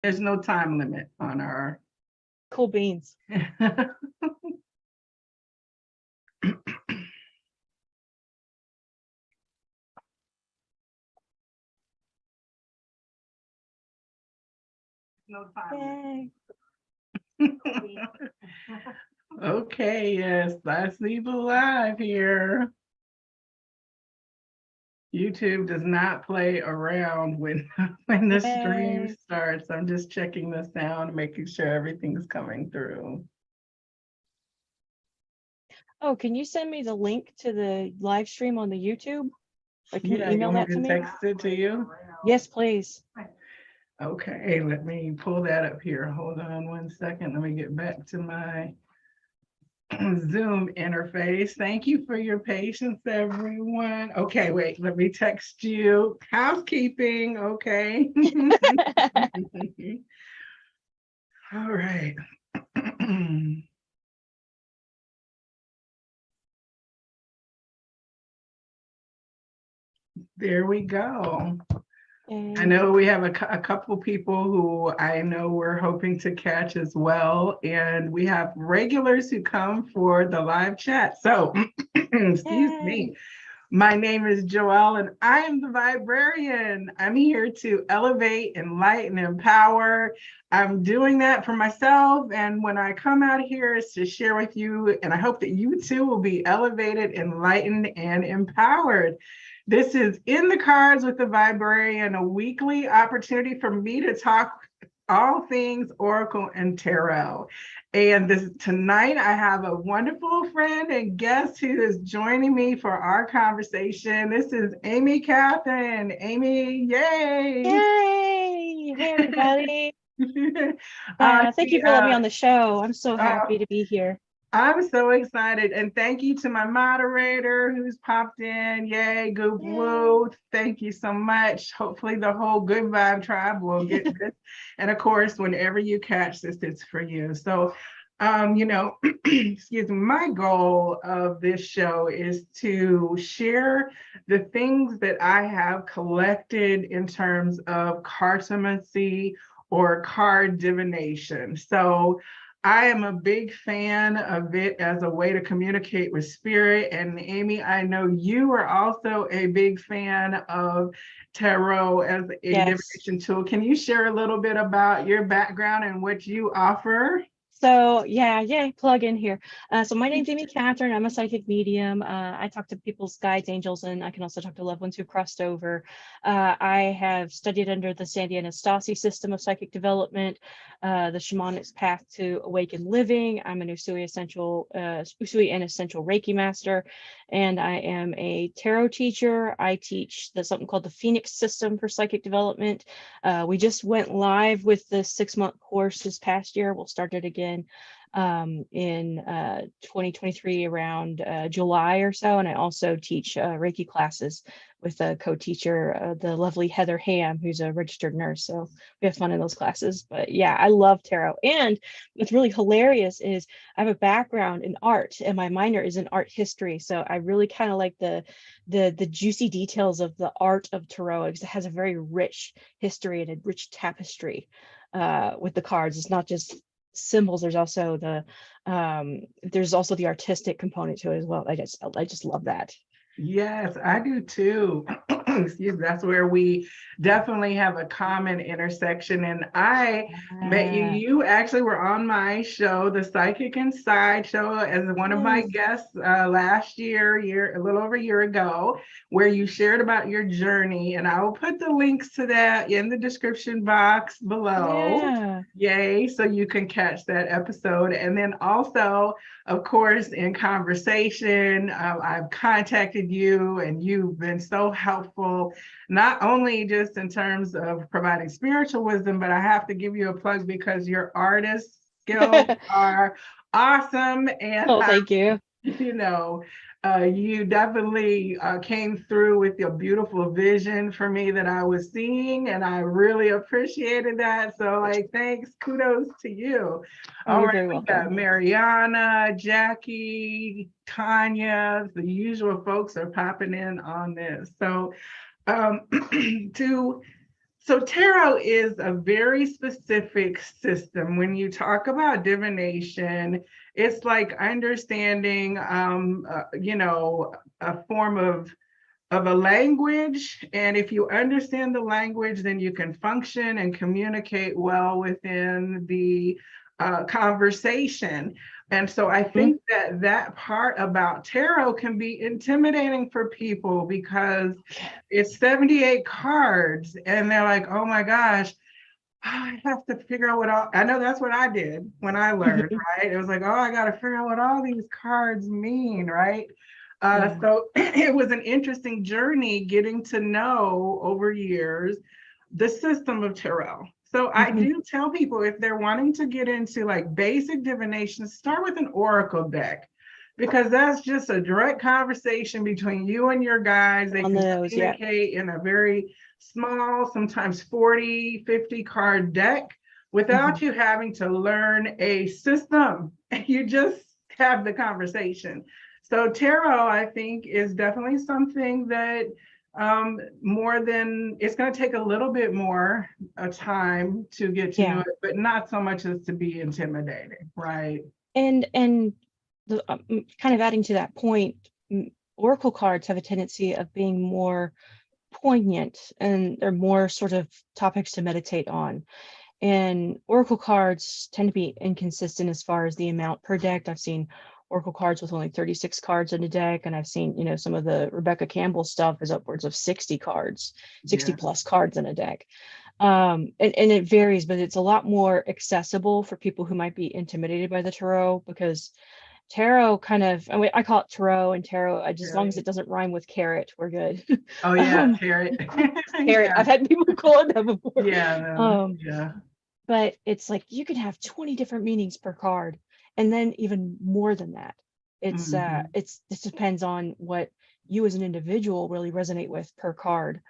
There's no time limit on our. Cool beans. No time Yay. limit. Okay, yes, I see the live here. YouTube does not play around when the stream Yay. starts. I'm just checking the sound, making sure everything's coming through. Oh, can you send me the link to the live stream on the YouTube? Like, can you Yeah, you email want that me to to me? text it to you? Yes, please. Okay, let me pull that up here. Hold on 1 second. Let me get back to my Zoom interface. Thank you for your patience, everyone. Okay, wait, let me text you. Housekeeping, okay. All right. There we go. I know we have a couple people who I know we're hoping to catch as well. And we have regulars who come for the live chat. So, excuse me. My name is Joelle and I am the Viberarian. I'm here to elevate, enlighten, empower. I'm doing that for myself. And when I come out here, it's to share with you. And I hope that you too will be elevated, enlightened, and empowered. This is In the Cards with the Viberarian, a weekly opportunity for me to talk all things Oracle and Tarot. And tonight I have a wonderful friend and guest who is joining me for our conversation. This is Amy Cathryn. Amy, yay! Yay! Hey, everybody. Thank you for letting me on the show. I'm so happy to be here. I'm so excited. And thank you to my moderator who's popped in. Yay, Goop Woo. Thank you so much. Hopefully the whole Good Vibe tribe will get this. And of course, whenever you catch this, it's for you. So, excuse me, my goal of this show is to share the things that I have collected in terms of cartomancy or card divination. So I am a big fan of it as a way to communicate with spirit. And Amy, I know you are also a big fan of tarot as a divination tool. Can you share a little bit about your background and what you offer? So yay, plug in here. So my name's Amy Cathryn. I'm a psychic medium. I talk to people's guides, angels, and I can also talk to loved ones who crossed over. I have studied under the Sandy Anastasi system of psychic development, the shamanic path to awaken living. I'm an Usui and essential Reiki master, and I am a tarot teacher. I teach something called the Phoenix system for psychic development. We just went live with the 6-month course this past year. We'll start it again in 2023 around July or so. And I also teach Reiki classes with a co-teacher, the lovely Heather Ham, who's a registered nurse. So we have fun in those classes. But yeah, I love tarot. And what's really hilarious is I have a background in art and my minor is in art history. So I really kind of like the juicy details of the art of tarot because it has a very rich history and a rich tapestry with the cards. It's not just symbols. There's also the artistic component to it as well. I just love that. Yes, I do too. Excuse me, that's where we definitely have a common intersection. And I met you. You actually were on my show, the Psychic Inside show, as one of my guests last year, a little over a year ago, where you shared about your journey. And I will put the links to that in the description box below. Yay, so you can catch that episode. And then also, of course, in conversation, I've contacted you and you've been so helpful, not only just in terms of providing spiritual wisdom, but I have to give you a plug because your artist skills are awesome. And thank you. You definitely came through with your beautiful vision for me that I was seeing, and I really appreciated that. So, thanks, kudos to you. All right, we got Mariana, Jackie, Tanya, the usual folks are popping in on this. So, to So tarot is a very specific system. When you talk about divination, it's like understanding, a form of a language. And if you understand the language, then you can function and communicate well within the conversation. And so I think that that part about tarot can be intimidating for people because it's 78 cards and they're like, oh my gosh, I have to figure out what all, I know that's what I did when I learned, right? It was like, oh, I got to figure out what all these cards mean, right? So it was an interesting journey getting to know over years the system of tarot. So I do tell people if they're wanting to get into like basic divination, start with an oracle deck because that's just a direct conversation between you and your guides. They can communicate in a very small, sometimes 40, 50 card deck without you having to learn a system. You just have the conversation. So tarot, I think, is definitely something that more than, it's going to take a little bit more time to get to know it, but not so much as to be intimidating, right? And the kind of adding to that point, oracle cards have a tendency of being more poignant and they're more sort of topics to meditate on. And oracle cards tend to be inconsistent as far as the amount per deck. I've seen oracle cards with only 36 cards in a deck, and I've seen, some of the Rebecca Campbell stuff is upwards of 60 cards, 60 plus cards in a deck. And it varies, but it's a lot more accessible for people who might be intimidated by the tarot, because tarot kind of, I call it tarot and tarot, as long as it doesn't rhyme with carrot, we're good. Oh yeah, carrot. Carrot. I've had people call it that before. Yeah. But it's like you can have 20 different meanings per card, and then even more than that. This depends on what you as an individual really resonate with per card.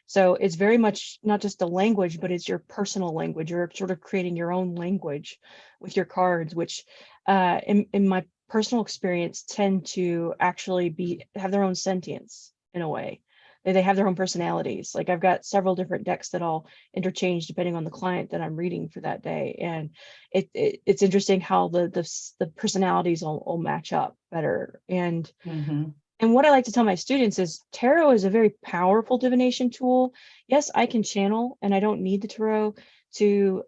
So it's very much not just the language, but it's your personal language. You're sort of creating your own language with your cards, which in my personal experience tend to actually have their own sentience in a way. They have their own personalities. Like I've got several different decks that I'll interchange depending on the client that I'm reading for that day. And it's interesting how the personalities will match up better. And what I like to tell my students is tarot is a very powerful divination tool. Yes, I can channel and I don't need the tarot to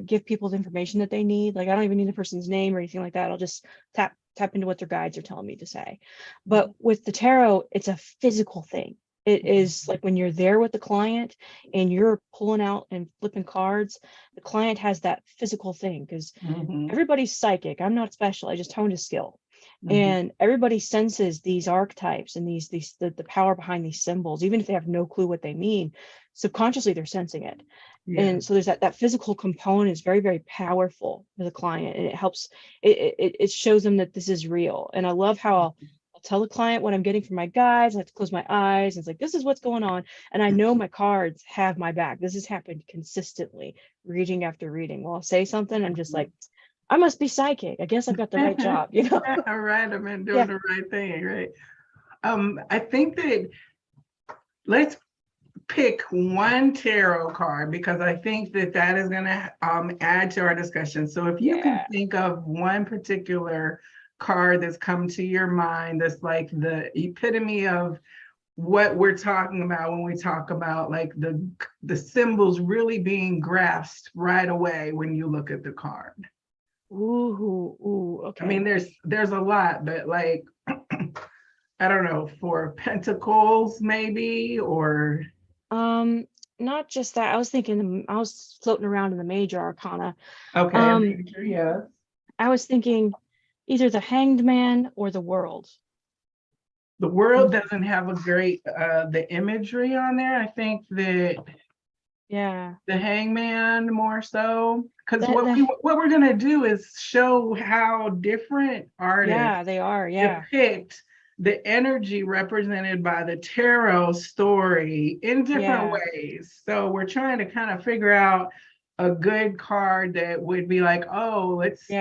give people the information that they need. Like I don't even need the person's name or anything like that. I'll just tap into what their guides are telling me to say. But with the tarot, it's a physical thing. It is like when you're there with the client and you're pulling out and flipping cards, the client has that physical thing because everybody's psychic. I'm not special. I just honed a skill. And everybody senses these archetypes and the power behind these symbols, even if they have no clue what they mean. Subconsciously, they're sensing it. And so there's that physical component is very, very powerful for the client, and it helps. It shows them that this is real. And I love how I'll tell the client what I'm getting from my guides. I have to close my eyes. It's like, this is what's going on. And I know my cards have my back. This has happened consistently, reading after reading. Well, I'll say something. I'm just like, I must be psychic. I guess I've got the right job, All right, I've been doing the right thing, right? I think that let's pick one tarot card because I think that is going to add to our discussion. So if you can think of one particular card that's come to your mind that's like the epitome of what we're talking about when we talk about like the symbols really being grasped right away when you look at the card. Ooh, okay. I mean, there's a lot, but like I don't know, for pentacles maybe, or not just that. I was thinking, I was floating around in the major arcana. Okay, major, yeah. I was thinking either the Hanged Man or the World. The World doesn't have a great the imagery on there. I think that the Hangman more so, because what we're gonna do is show how different artists they are depict the energy represented by the tarot story in different ways. So we're trying to kind of figure out a good card that would be like, oh, let's see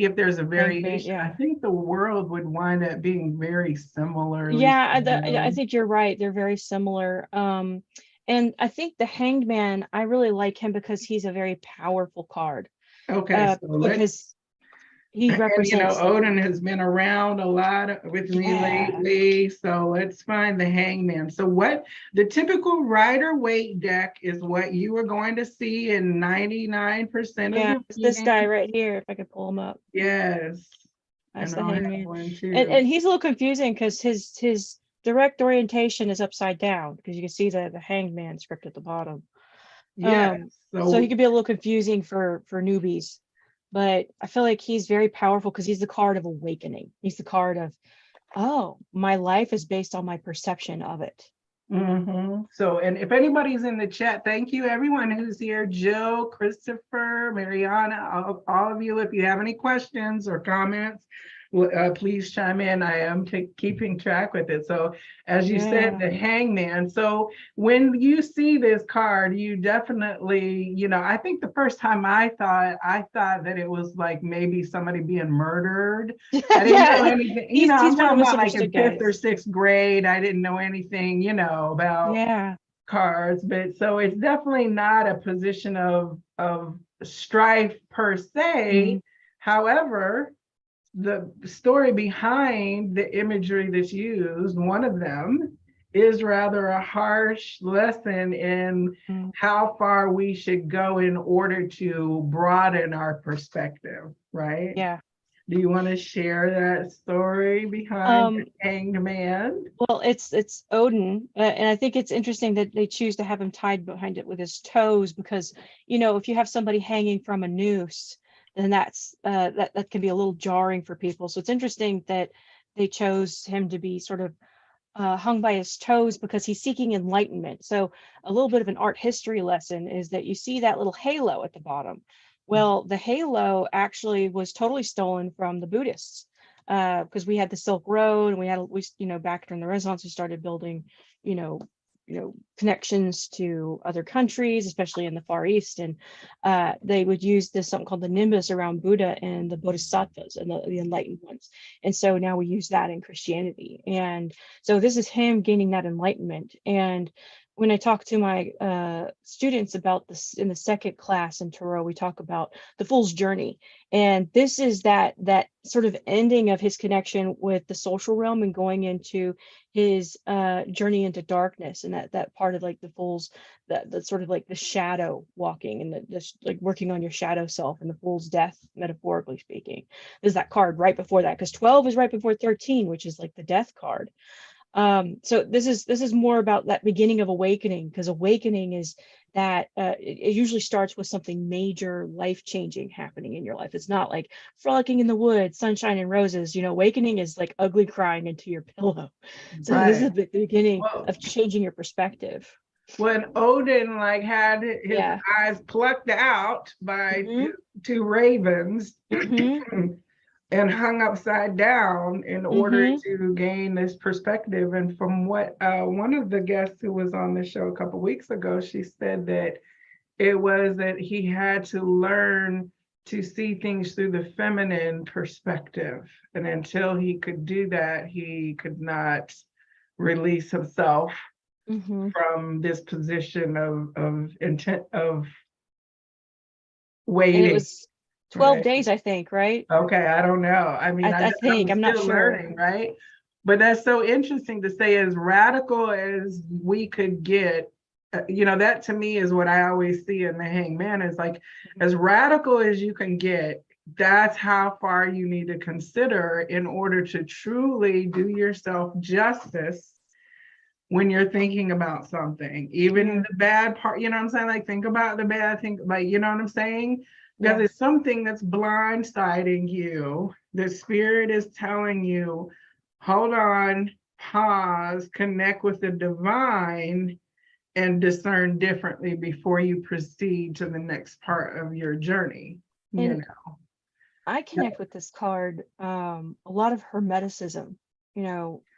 if there's a variation. I think the World would wind up being very similar. I think you're right. They're very similar. And I think the Hanged Man, I really like him because he's a very powerful card. Okay, so let's, Because he and represents, Odin has been around a lot with me yeah, lately. So let's find the Hangman. So what the typical Rider-Waite deck is what you are going to see in 99% of yeah, the it's this readings. guy right here, if I could pull him up. Yes. That's And the I'll have Hangman. one And too. he's a little confusing because his direct orientation is upside down, because you can see the Hanged Man script at the bottom. Yes. So he So could be a little confusing for newbies, but I feel like he's very powerful because he's the card of awakening. He's the card of, oh, my life is based on my perception of it. So, and if anybody's in the chat, thank you everyone who's here, Jill, Christopher, Mariana, all of you. If you have any questions or comments, please chime in. I am keeping track with it. So as you said, the Hangman. So when you see this card, you definitely, I think the first time I thought that it was like maybe somebody being murdered. I didn't know anything, he's I'm one of talking the about like in misunderstood fifth or guys. sixth grade. I didn't know anything, about cards, but so it's definitely not a position of strife per se. However, the story behind the imagery that's used, one of them is rather a harsh lesson in how far we should go in order to broaden our perspective, right? Yeah. Do you want to share that story behind the Hanged Man? Well, it's Odin, and I think it's interesting that they choose to have him tied behind it with his toes, because if you have somebody hanging from a noose, then that's that can be a little jarring for people. So it's interesting that they chose him to be sort of hung by his toes, because he's seeking enlightenment. So a little bit of an art history lesson is that you see that little halo at the bottom. Well, the halo actually was totally stolen from the Buddhists, because we had the Silk Road, and we back during the Renaissance, we started building, you know, connections to other countries, especially in the Far East, and they would use this something called the nimbus around Buddha and the Bodhisattvas and the enlightened ones. And so now we use that in Christianity, and so this is him gaining that enlightenment. And when I talk to my students about this in the second class in Tarot, we talk about the Fool's Journey, and this is that sort of ending of his connection with the social realm and going into his journey into darkness, and that part of like the Fool's, that sort of like the shadow walking, and the like working on your shadow self, and the Fool's death, metaphorically speaking. There's that card right before that, because 12 is right before 13, which is like the death card. So this is more about that beginning of awakening, because awakening is that it usually starts with something major, life-changing happening in your life. It's not like frolicking in the woods, sunshine and roses. awakening is like ugly crying into your pillow. So this is the beginning of changing your perspective. When Odin had his eyes plucked out by two ravens, and hung upside down in order to gain this perspective. And from what one of the guests who was on the show a couple of weeks ago, she said that it was that he had to learn to see things through the feminine perspective. And until he could do that, he could not release himself from this position of intent, of waiting. And it was 12 days, I think, right? Okay, I don't know. I mean, I think, I'm not sure. Learning, right? But that's so interesting to say, as radical as we could get, that to me is what I always see in the Hangman, is like, as radical as you can get, that's how far you need to consider in order to truly do yourself justice when you're thinking about something, even the bad part, you know what I'm saying? Like, think about the bad thing, like, you know what I'm saying? Because it's something that's blindsiding you. The spirit is telling you, hold on, pause, connect with the divine, and discern differently before you proceed to the next part of your journey. I connect with this card a lot of Hermeticism,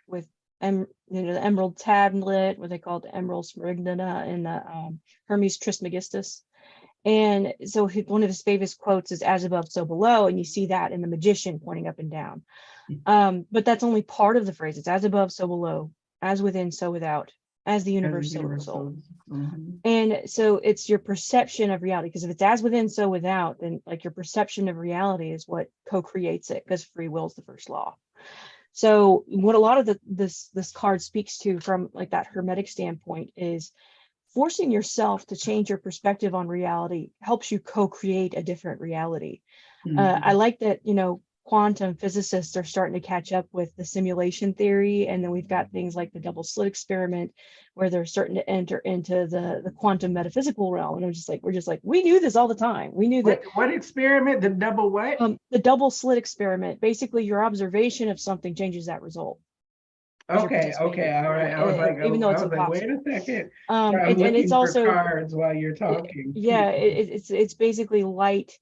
with the Emerald Tablet, what they call the Emerald Smaragdina, and the Hermes Trismegistus. And so one of his famous quotes is "as above, so below," and you see that in the Magician pointing up and down. But that's only part of the phrase. It's as above, so below, as within, so without, as the As a universal universal. result. Mhm. And so it's your perception of reality, because if it's as within, so without, then like your perception of reality is what co-creates it, because free will is the first law. So what a lot of this card speaks to from like that hermetic standpoint is forcing yourself to change your perspective on reality helps you co-create a different reality. I Mhm. like that, quantum physicists are starting to catch up with the simulation theory. And then we've got things like the double slit experiment, where they're starting to enter into the quantum metaphysical realm. And we're just like, we knew this all the time. We knew that What experiment? The double what? the double slit experiment, basically your observation of something changes that result as you're Okay, participating okay, all right. I was like, even though it's wait a impossible. second. So I'm And it's looking for also, cards while you're talking. yeah, it's basically light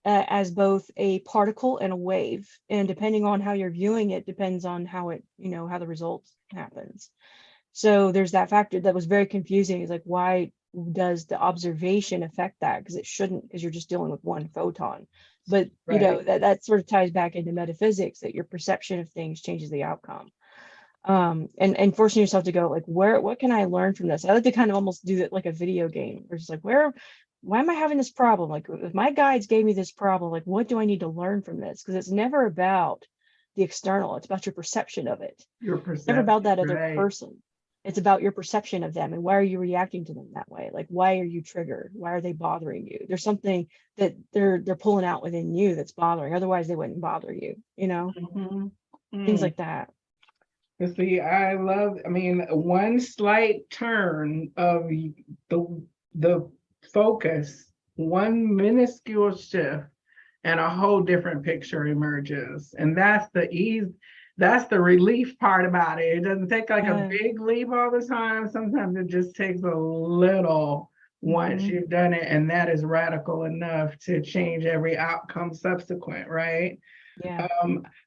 as both a particle and a wave, and depending on how you're viewing it depends on how it, how the result happens. So there's that factor that was very confusing. Is like, why does the observation affect that? Because it shouldn't, because you're just dealing with one photon. But Right. that sort of ties back into metaphysics, that your perception of things changes the outcome. And forcing yourself to go like, what can I learn from this? I like to kind of almost do it like a video game, where it's like, why am I having this problem? Like, if my guides gave me this problem, like, what do I need to learn from this? Because it's never about the external, it's about your perception of it. Your It's never about perception, that other right? person. It's about your perception of them, and why are you reacting to them that way? Like, why are you triggered? Why are they bothering you? There's something that they're pulling out within you that's bothering, otherwise they wouldn't bother you, Mhm. things Mm. like that. You see, I mean, one slight turn of the focus, one minuscule shift, and a whole different picture emerges. And that's the relief part about it. It doesn't take like a Yeah. big leap all the time. Sometimes it just takes a little once Mhm. you've done it, and that is radical enough to change every outcome subsequent, right? Yeah.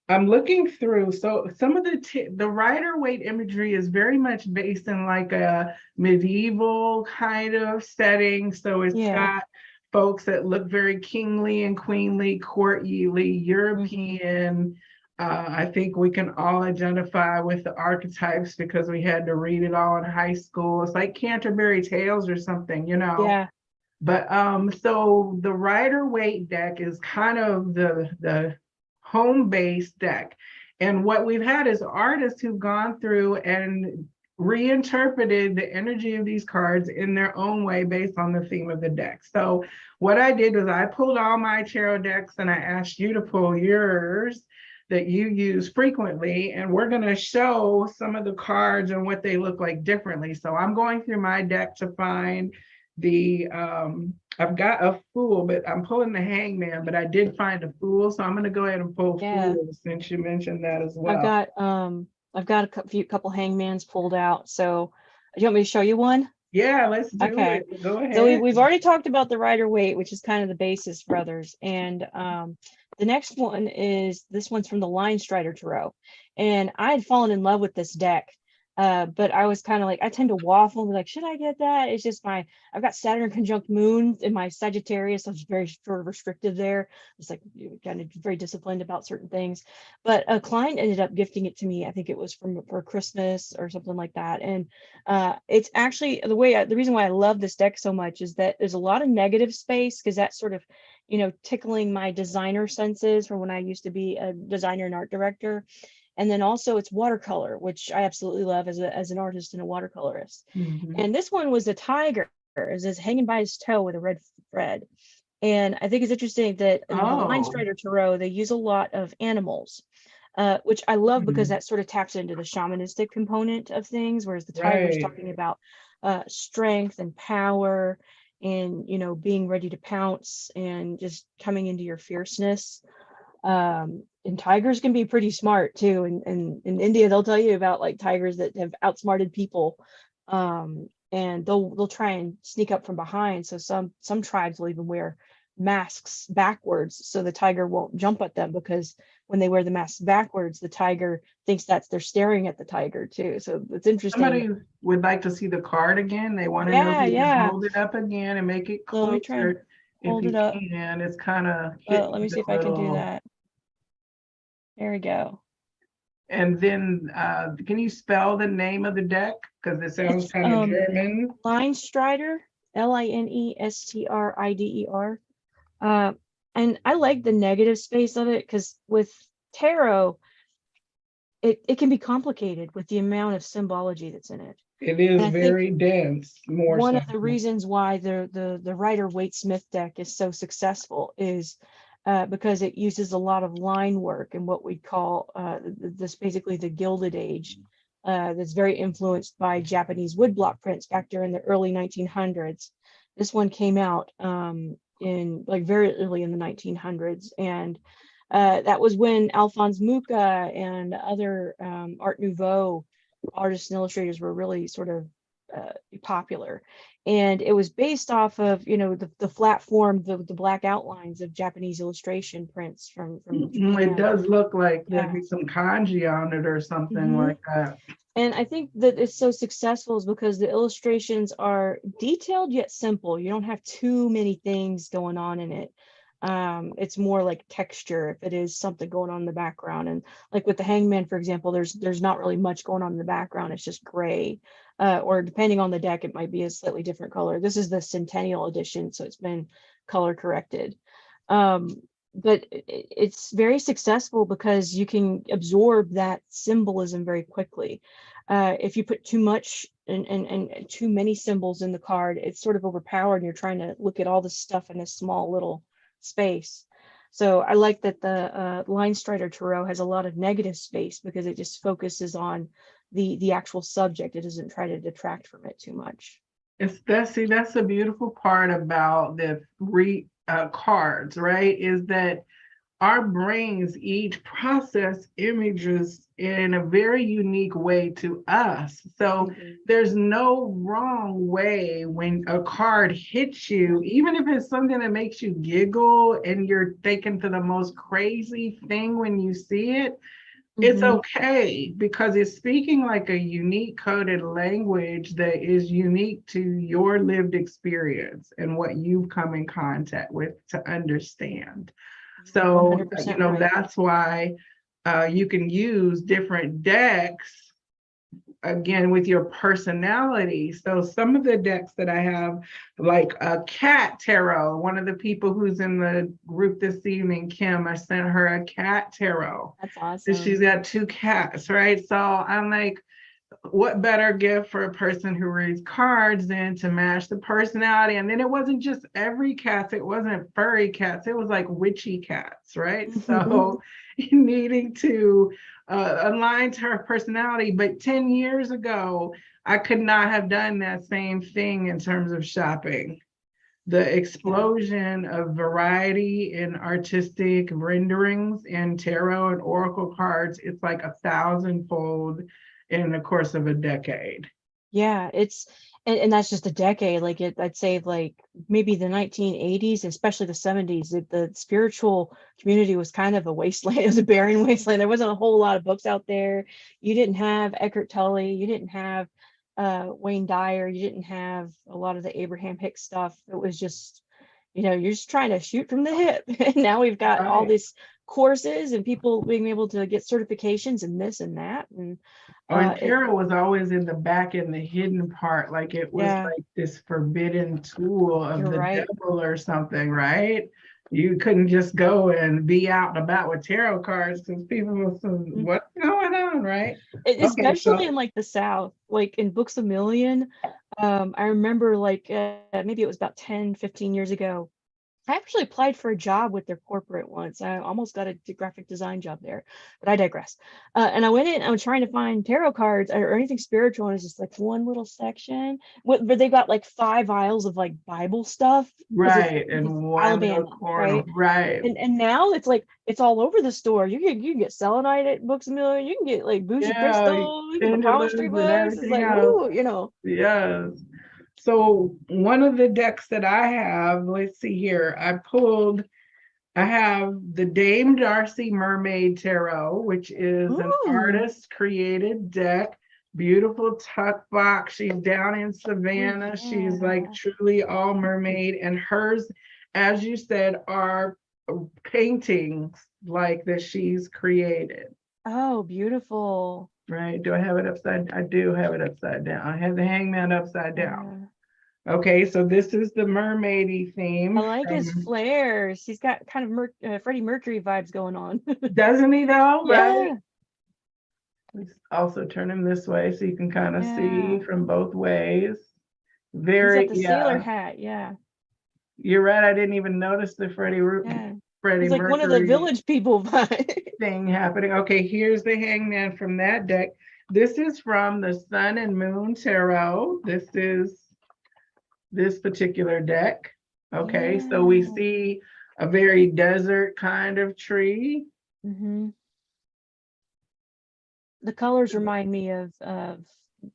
I'm looking through. So some of the Rider Waite imagery is very much based in like a medieval kind of setting. So it's Yeah. got folks that look very kingly and queenly, courtly, Mhm. European. I think we can all identify with the archetypes because we had to read it all in high school. It's like Canterbury Tales or something, you know. Yeah. But so the Rider Waite deck is kind of the home-based deck. And what we've had is artists who've gone through and reinterpreted the energy of these cards in their own way based on the theme of the deck. So what I did was I pulled all my tarot decks and I asked you to pull yours that you use frequently, and we're going to show some of the cards and what they look like differently. So I'm going through my deck to find the I've got a fool, but I'm pulling the hangman, but I did find a fool, so I'm going to go ahead and pull Yeah. fool since you mentioned that as I've well. got a couple hangmans pulled out. So do you want me to show you one? Yeah, let's do Okay. it. Go So ahead. we've already talked about the Rider Waite, which is kind of the basis for others. And the next one is, this one's from the Line Strider Tarot. And I had fallen in love with this deck. But I was kind of like, I tend to waffle and be like, should I get that? It's just I've got Saturn conjunct Moon in my Sagittarius, so it's very sort of restrictive there. It's like kind of very disciplined about certain things. But a client ended up gifting it to me. I think it was for Christmas or something like that. And it's actually the reason why I love this deck so much is that there's a lot of negative space, because that's sort of, tickling my designer senses from when I used to be a designer and art director. And then also it's watercolor, which I absolutely love as an artist and a watercolorist. Mhm. And this one was a tiger, is hanging by his toe with a red thread. And I think it's interesting that in the Line Oh. Strider Tarot, they use a lot of animals, which I love because Mhm. that sort of taps into the shamanistic component of things, whereas the tiger is Right. talking about strength and power, and being ready to pounce and just coming into your fierceness. And tigers can be pretty smart too. And in India, they'll tell you about like tigers that have outsmarted people. And they'll try and sneak up from behind. So some tribes will even wear masks backwards so the tiger won't jump at them, because when they wear the masks backwards, the tiger thinks they're staring at the tiger too. So it's interesting. Somebody would like to see the card again. They want to know if Yeah, you can yeah. hold it up again and make it So let me try and closer. If hold you it up. can, it's kind of hitting Let me see if the I can do little. that. There we go. And then can you spell the name of the deck? Because it sounds It's kind of German. Linestrider, Linestrider. And I like the negative space of it because with tarot, it can be complicated with the amount of symbology that's in it. It And is I think very dense, more one so. of the reasons why the Rider-Waite-Smith deck is so successful is because it uses a lot of line work and what we call this basically the Gilded Age, that's very influenced by Japanese woodblock prints back during the early 1900s. This one came out in like very early in the 1900s, and that was when Alphonse Mucha and other Art Nouveau artists and illustrators were really sort of popular. And it was based off of, you know, the flat form, the black outlines of Japanese illustration prints from It Japan. does look like there'd Yeah. be some kanji on it or something like that. And I think that it's so successful is because the illustrations are detailed yet simple. You don't have too many things going on in it. It's more like texture if it is something going on in the background. And like with the Hangman, for example, there's not really much going on in the background. It's just gray. Or depending on the deck, it might be a slightly different color. This is the Centennial edition, so it's been color corrected. But it's very successful because you can absorb that symbolism very quickly. If you put too much and too many symbols in the card, it's sort of overpowered and you're trying to look at all this stuff in a small little space. So I like that the Linestrider Tarot has a lot of negative space because it just focuses on the actual subject. It doesn't try to detract from it too much. That's the beautiful part about the cards, right? Is that our brains each process images in a very unique way to us. So there's no wrong way when a card hits you, even if it's something that makes you giggle and you're thinking to the most crazy thing when you see it. It's okay because it's speaking like a unique coded language that is unique to your lived experience and what you've come in contact with to understand. So, you know, right. That's why you can use different decks again with your personality. So some of the decks that I have, like a cat tarot, one of the people who's in the group this evening, Kim, I sent her a cat tarot. That's awesome. She's got 2 cats, right? So I'm like, what better gift for a person who reads cards than to match the personality? And then it wasn't just every cat, it wasn't furry cats, it was like witchy cats, right? So needing to align to her personality. But 10 years ago, I could not have done that same thing in terms of shopping. The explosion of variety in artistic renderings in tarot and oracle cards, it's like 1,000-fold in the course of a decade. Yeah, and that's just a decade. Like I'd say like maybe the 1980s, especially the 70s, the spiritual community was kind of a wasteland. It was a barren wasteland. There wasn't a whole lot of books out there. You didn't have Eckhart Tolle, you didn't have Wayne Dyer, you didn't have a lot of the Abraham Hicks stuff. It was just, you know, you're just trying to shoot from the hip. And now we've got all these courses and people being able to get certifications and this and that. And tarot was always in the back, in the hidden part, like it was like this forbidden tool of the devil or something, right? You couldn't just go and be out and about with tarot cards because people were saying, what's going on, right? Especially in like the South, like in Books a Million. I remember like maybe it was about 10-15 years ago. I actually applied for a job with their corporate once. I almost got a graphic design job there, but I digress. And I went in, I was trying to find tarot cards or anything spiritual, and it's just like one little section where they got like 5 aisles of like Bible stuff. Right, and one Alabama, corner, right. And now it's like it's all over the store. You can get selenite at Books a Million. You can get like bougie crystals, you can get Palm Street books. It's like, ooh, you know. Yes. So one of the decks that I have, let's see here, I have the Dame Darcy Mermaid Tarot, which is an artist created deck, beautiful tuck box. She's down in Savannah. She's like truly all mermaid, and hers, as you said, are paintings like that she's created. Oh, beautiful. Right? Do I have it upside? I do have it upside down. I have the hangman upside down. Okay, so this is the mermaidy theme. I like his flares. He's got kind of Freddie Mercury vibes going on. Doesn't he though? Right? Yeah. Let's also turn him this way so you can kind of see Yeah. from both ways. He's Very, got the sailor yeah. hat. Yeah. You're right. I didn't even notice the Freddie Yeah. Freddie He's like one of the Mercury village people vibe. thing happening. Okay, here's the hangman from that deck. This is from the Sun and Moon Tarot. This is this particular deck. Okay, so we Yeah. see a very desert kind of tree. Mm-hmm. The colors remind me of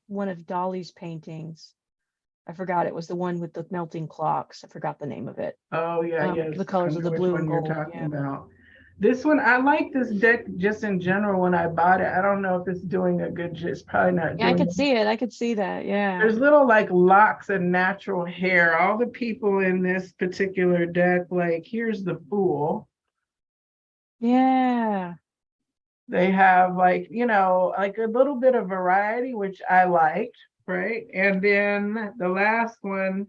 one of Dolly's paintings. I forgot, it was the one with the melting clocks. I forgot the name of it. Oh yeah, yes. The I colors of know the which blue one and you're gold. talking Yeah. about. This one, I like this deck just in general when I bought it. I don't know if it's doing a good, it's probably not Yeah, I doing. could see it. I could see that. Yeah. There's little like locks and natural hair. All the people in this particular deck, like here's the Fool. Yeah. They have like, you know, like a little bit of variety, which I liked, right? And then the last one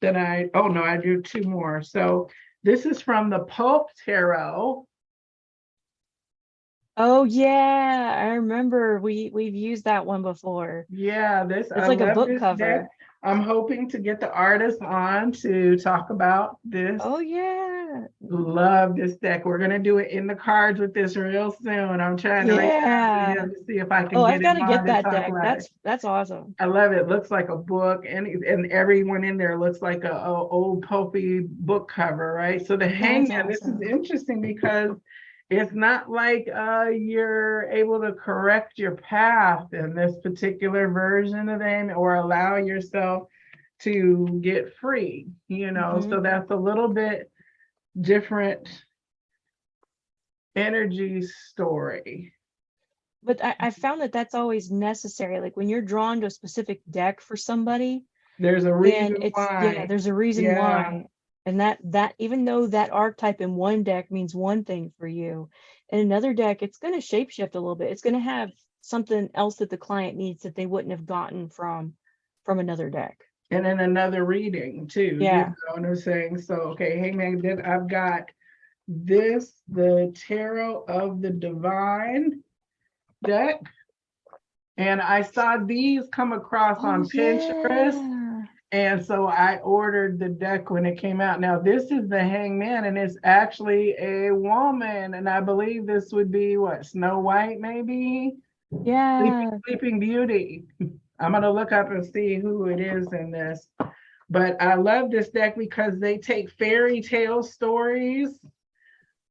that oh no, I drew two more. So this is from the Pulp Tarot. Oh yeah, I remember we've used that one before. Yeah, I It's like a love book this deck. cover. I'm hoping to get the artist on to talk about this. Oh yeah. Love this deck. We're gonna do it in the cards with this real soon. I'm trying to reach out to Yeah. him to see if I can Oh, get I've got him to on get to that talk deck. about it. That's awesome. I love it. It looks like a book, and everyone in there looks like a old pulpy book cover, right? So the That's hangman, this is awesome. interesting because it's not like you're able to correct your path in this particular version of them or allow yourself to get free, you know. Mhm. So that's a little bit different energy story. But I found that that's always necessary. Like when you're drawn to a specific deck for somebody, There's a and reason yeah, why. there's a reason Yeah. why. And that even though that archetype in one deck means one thing for you, in another deck, it's going to shapeshift a little bit. It's going to have something else that the client needs that they wouldn't have gotten from another deck. And in another reading too, you Yeah. know what I'm saying? So, okay, hey man, then I've got this, the Tarot of the Divine deck. And I saw these come across Oh on Pinterest. yeah. And so I ordered the deck when it came out. Now, this is the Hangman, and it's actually a woman. And I believe this would be what, Snow White, maybe? Yeah. Sleeping Beauty. I'm going to look up and see who it is in this. But I love this deck because they take fairy tale stories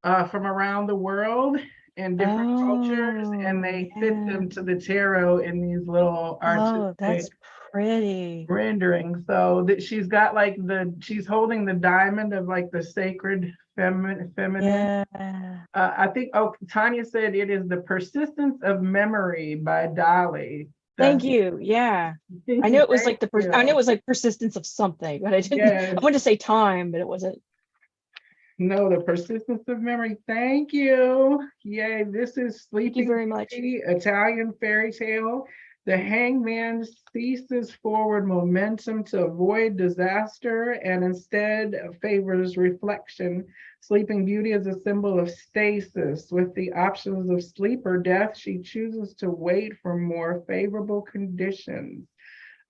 from around the world and different cultures, and Oh, they fit yeah. them to the tarot in these little Oh, artistic that's pretty. rendering. So that she's got like she's holding the diamond of like the sacred feminine. Yeah. I think, oh, Tanya said it is The Persistence of Memory by Dolly. Thank That's, you. Yeah. I knew it was thank like I knew it you. was like persistence of something, but I didn't Yes. I wanted to say time, but it wasn't. No, The Persistence of Memory. Thank you. Yay, this is Thank you Sleeping very much. Beauty, Italian fairy tale. The hangman seizes forward momentum to avoid disaster and instead favors reflection. Sleeping Beauty is a symbol of stasis. With the options of sleep or death, she chooses to wait for more favorable conditions.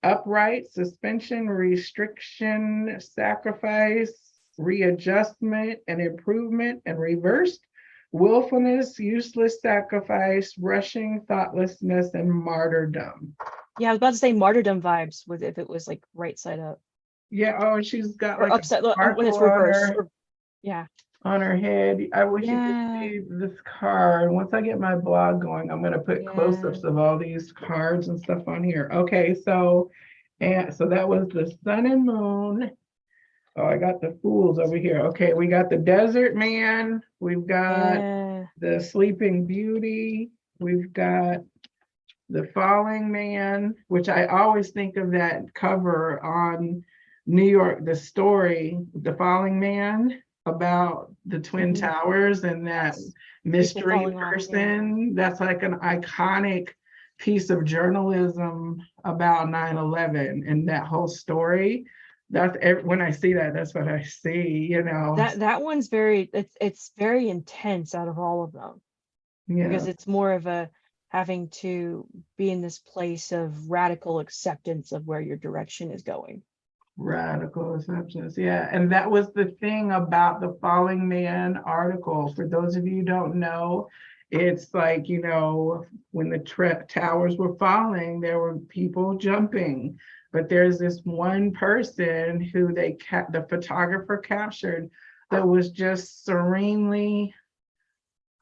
Upright, suspension, restriction, sacrifice, readjustment and improvement, and reversed, willfulness, useless sacrifice, rushing, thoughtlessness, and martyrdom. Yeah, I was about to say martyrdom vibes with if it was like right side up Yeah, oh, and she's got or like a upside when it's sparkle reversed. Or, yeah. on her head. I wish you could Yeah. see this card. Once I get my blog going, I'm gonna put Yeah. close-ups of all these cards and stuff on here. Okay, so that was the Sun and Moon. Oh, I got the Fools over here. Okay, we got the Desert Man. We've got the Sleeping Beauty. We've got the Falling Man, which I always think of that cover on New York, the story, The Falling Man. about the Twin Mhm. Towers and that People mystery falling off, yeah. person. That's like an iconic piece of journalism about 9/11 and that whole story. When I see that, that's what I see, you know. That one's very, it's very intense out of all of them, Yeah, because it's more of a having to be in this place of radical acceptance of where your direction is going. radical acceptance. Yeah, and that was the thing about the Falling Man article. For those of you who don't know, it's like, you know, when the towers were falling, there were people jumping, but there's this one person who the photographer captured that was just serenely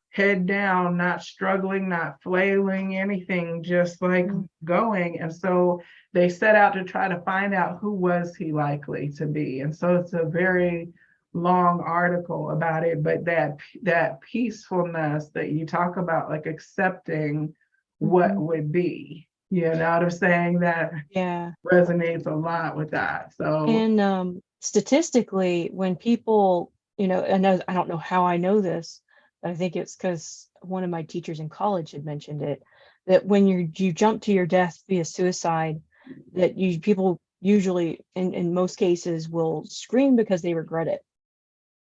head down, not struggling, not flailing, anything, just like going. And so they set out to try to find out who was he likely to be. And so it's a very long article about it, but that peacefulness that you talk about, like accepting what would be, you know what I'm saying, that Yeah. resonates a lot with that. So And statistically, when people, and I don't know how I know this, but I think it's because one of my teachers in college had mentioned it, that when you jump to your death via suicide, that people usually, in most cases, will scream because they regret it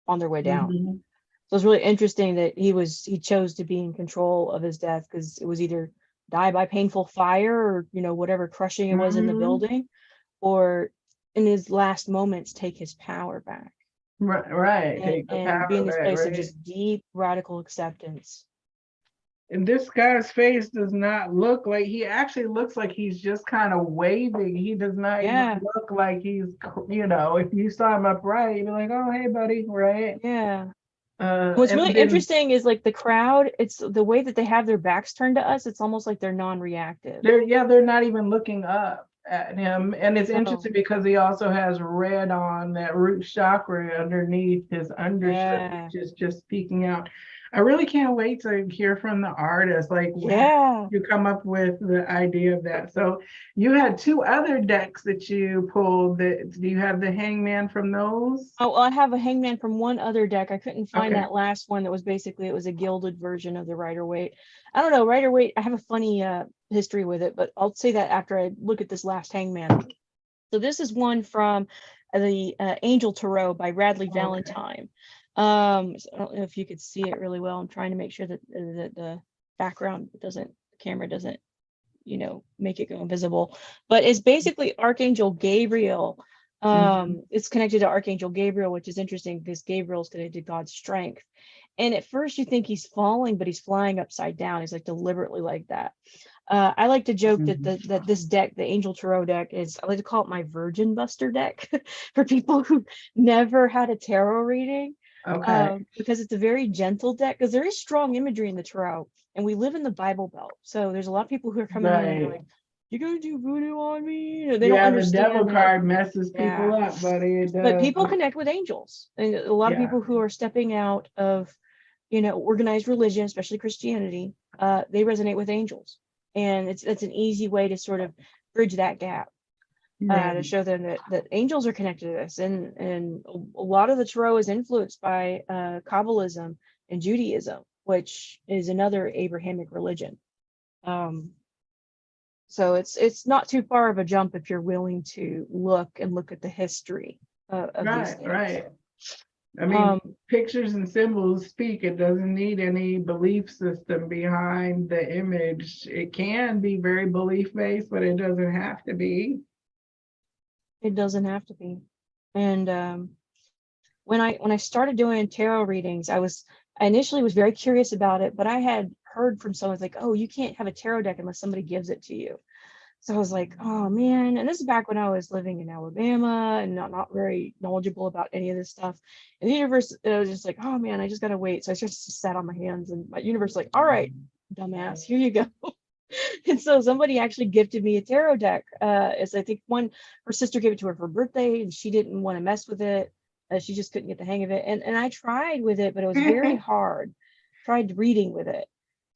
on their way down. mhm, So it's really interesting that he chose to be in control of his death, because it was either die by painful fire, or whatever crushing it was in the mhm. building, or in his last moments take his power back, Right, and, take the and be in power this back, place of right? just deep radical acceptance. And this guy's face does not look like, he actually looks like he's just kind of waving. He does not even Yeah, look like he's, if you saw him upright, you'd be like, oh, hey, buddy, right? yeah. What's really And then interesting is like the crowd, it's the way that they have their backs turned to us, it's almost like they're non-reactive. they're not even looking up at him. And it's No. interesting because he also has red on that root chakra underneath his undershirt, Yeah. which is just peeking out. I really can't wait to hear from the artist, like how Yeah. you come up with the idea of that. So you had two other decks that you pulled. Do you have the Hangman from those? Oh, I have a hangman from one other deck. I couldn't find Okay. that last one that was basically, it was a gilded version of the Rider-Waite. I don't know, Rider-Waite, I have a funny history with it, but I'll say that after I look at this last hangman. So this is one from the Angel Tarot by Radley Okay. Valentine. So I don't know if you could see it really well. I'm trying to make sure that the background camera doesn't, make it go invisible. But it's basically Archangel Gabriel. It's connected to Archangel Gabriel, which is interesting because Gabriel is connected to God's strength. And at first you think he's falling, but he's flying upside down. He's like deliberately like that. I like to joke that that this deck, the Angel Tarot deck, I like to call it my Virgin Buster deck for people who never had a tarot reading. Okay. Because it's a very gentle deck, because there is strong imagery in the tarot, and we live in the Bible Belt. So there's a lot of people who are coming in and they're Right. like, "You're gonna do voodoo on me?" They don't Yeah, the devil understand that. card messes people Yeah. up, buddy. It But does. people connect with angels, and a lot of Yeah. people who are stepping out of, organized religion, especially Christianity, they resonate with angels, and it's an easy way to sort of bridge that gap, Right. to show them that angels are connected to this, and a lot of the tarot is influenced by Kabbalism and Judaism, which is another Abrahamic religion. So it's not too far of a jump if you're willing to look at the history of these Right. things. Right. I mean, Um, pictures and symbols speak. It doesn't need any belief system behind the image. It can be very belief based, but it doesn't have to be. it doesn't have to be. And when I started doing tarot readings, I initially was very curious about it, but I had heard from someone like, "Oh, you can't have a tarot deck unless somebody gives it to you." So I was like, "Oh man!" And this is back when I was living in Alabama and not very knowledgeable about any of this stuff. And the universe was just like, "Oh man, I just gotta wait." So I just sat on my hands, and my universe was like, "All right, dumbass, here you go." And so somebody actually gifted me a tarot deck. As I think her sister gave it to her for her birthday, and she didn't want to mess with it. She just couldn't get the hang of it. And I tried with it, but it was very hard. Tried reading with it.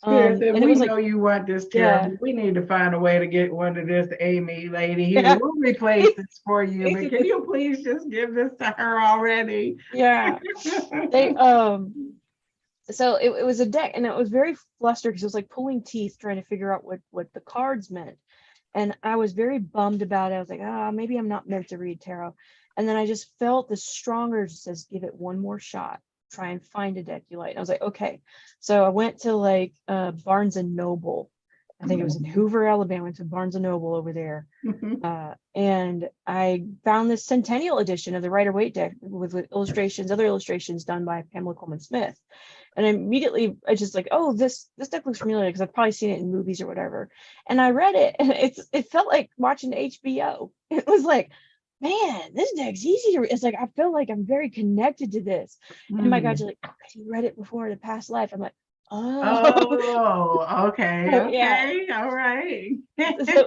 Yes, and And it we was like, know you want this yeah, terrible. We need to find a way to get one of this Amy lady here. yeah, We'll replace this for you, but can basically, you please just give this to her already? yeah. They so it was a deck, and it was very flustered because it was like pulling teeth trying to figure out what the cards meant. And I was very bummed about it. I was like, maybe I'm not meant to read tarot. And then I just felt this strong urge that says, give it one more shot. Try and find a deck you like. And I was like, okay. So I went to like Barnes and Noble. I think it was in Hoover, Alabama. I went to Barnes and Noble over there. And I found this centennial edition of the Rider-Waite deck with illustrations, other illustrations done by Pamela Coleman Smith. And immediately I just like, oh, this deck looks familiar because I've probably seen it in movies or whatever. And I read it, and it felt like watching HBO. It was like, man, this deck's easy to read. It's like I feel like I'm very connected to this. And my guys are like, oh, you read it before in a past life. I'm like, oh, Oh, okay, so, yeah. okay, all right. So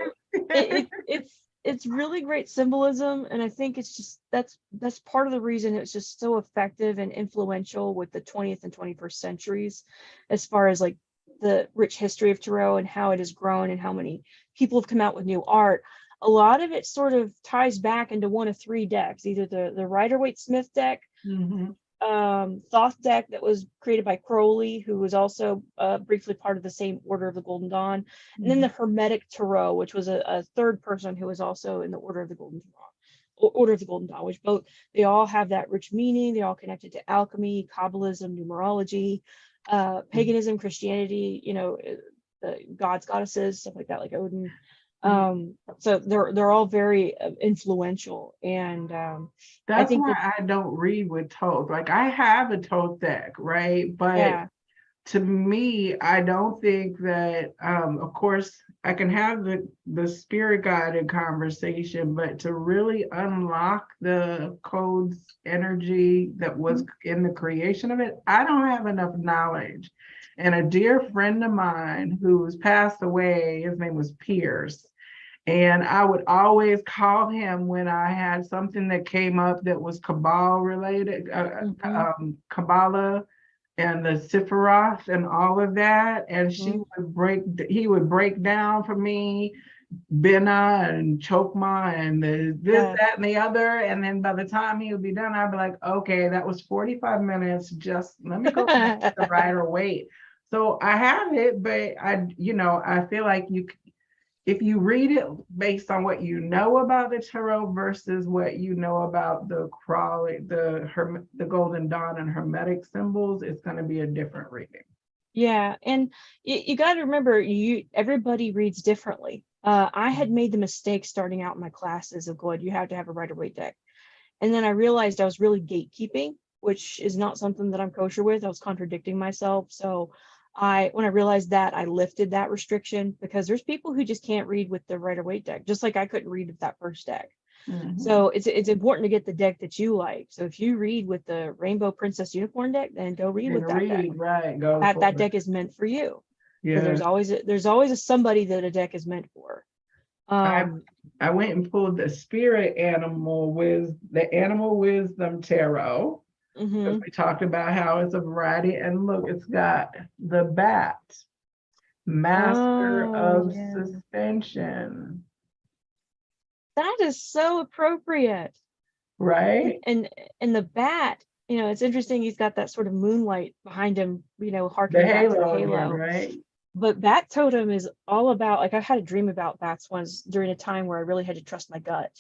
it's really great symbolism, and I think it's just that's part of the reason it's just so effective and influential with the 20th and 21st centuries, as far as like the rich history of tarot and how it has grown and how many people have come out with new art. A lot of it sort of ties back into one of three decks, either the Rider-Waite Smith deck, Thoth deck that was created by Crowley, who was also briefly part of the same Order of the Golden Dawn, and then the Hermetic Tarot, which was a third person who was also in the Order of the Golden Dawn, Order of the Golden Dawn, which both they all have that rich meaning. They all connected to alchemy, Kabbalism, numerology, paganism, Christianity. The gods, goddesses, stuff like that, like Odin. So they're all very influential, and I That's think that why I don't read with Thoth. Like I have a Thoth deck, right? But yeah. to me, I don't think that of course I can have the spirit guided conversation, but to really unlock the codes energy that was in the creation of it, I don't have enough knowledge. And a dear friend of mine who's passed away, his name was Pierce. And I would always call him when I had something that came up that was Kabbalah related, Kabbalah and the Sephiroth and all of that. And he would break down for me Bina and Chokma and this, that, and the other. And then by the time he would be done, I'd be like, okay, that was 45 minutes. Just let me go back to the Rider-Waite. So I have it, but I feel like if you read it based on what you know about the tarot versus what you know about the Crowley, the Golden Dawn and Hermetic symbols, it's going to be a different reading. Yeah, and you got to remember, everybody reads differently. I had made the mistake starting out in my classes of going, you have to have a Rider-Waite deck, and then I realized I was really gatekeeping, which is not something that I'm kosher with. I was contradicting myself, so when I realized that, I lifted that restriction, because there's people who just can't read with the Rider-Waite deck, just like I couldn't read with that first deck. So it's important to get the deck that you like. So if you read with the Rainbow Princess Unicorn deck, then go read with that deck. Right, that deck is meant for you. Yeah, there's always a somebody that a deck is meant for. I went and pulled the spirit animal with the Animal Wisdom Tarot. We talked about how it's a variety, and look, it's got the bat, Master of Suspension. That is so appropriate, right? And the bat, it's interesting. He's got that sort of moonlight behind him, harkening The back to the halo, halo, right? But Bat Totem is all about, like, I had a dream about bats once during a time where I really had to trust my gut,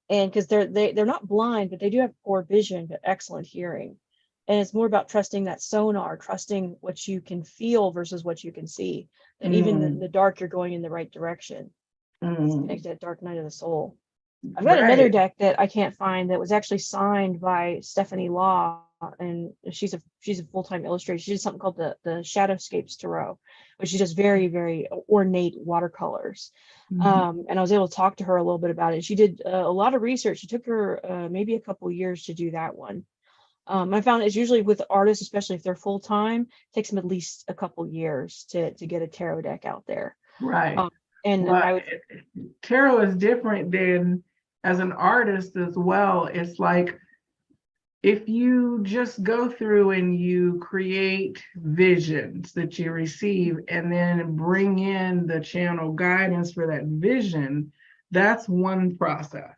and because they're not blind, but they do have poor vision but excellent hearing, and it's more about trusting that sonar, trusting what you can feel versus what you can see, and even in the dark you're going in the right direction. It's connected to that dark night of the soul. I've got another deck that I can't find that was actually signed by Stephanie Law, and she's a full-time illustrator. She did something called the Shadowscapes Tarot, which she does very, very ornate watercolors. And I was able to talk to her a little bit about it. She did a lot of research. It took her maybe a couple years to do that one. I found it's usually with artists, especially if they're full-time, takes them at least a couple years to get a tarot deck out there. Right. And tarot is different than as an artist as well. It's like if you just go through and you create visions that you receive and then bring in the channel guidance for that vision, that's one process.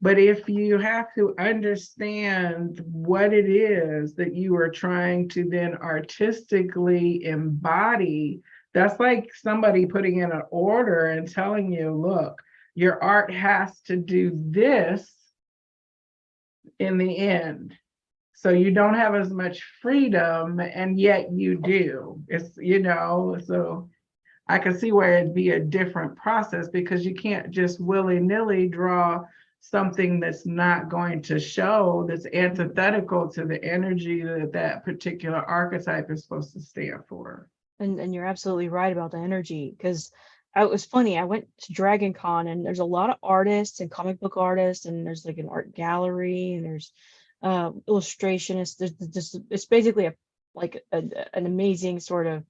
But if you have to understand what it is that you are trying to then artistically embody, that's like somebody putting in an order and telling you, look, your art has to do this in the end. So you don't have as much freedom, and yet you do. It's, so I can see where it'd be a different process, because you can't just willy-nilly draw something that's not going to show, that's antithetical to the energy that that particular archetype is supposed to stand for. And you're absolutely right about the energy, because it was funny. I went to Dragon Con, and there's a lot of artists and comic book artists, and there's like an art gallery, and there's illustrationists. It's basically an amazing sort of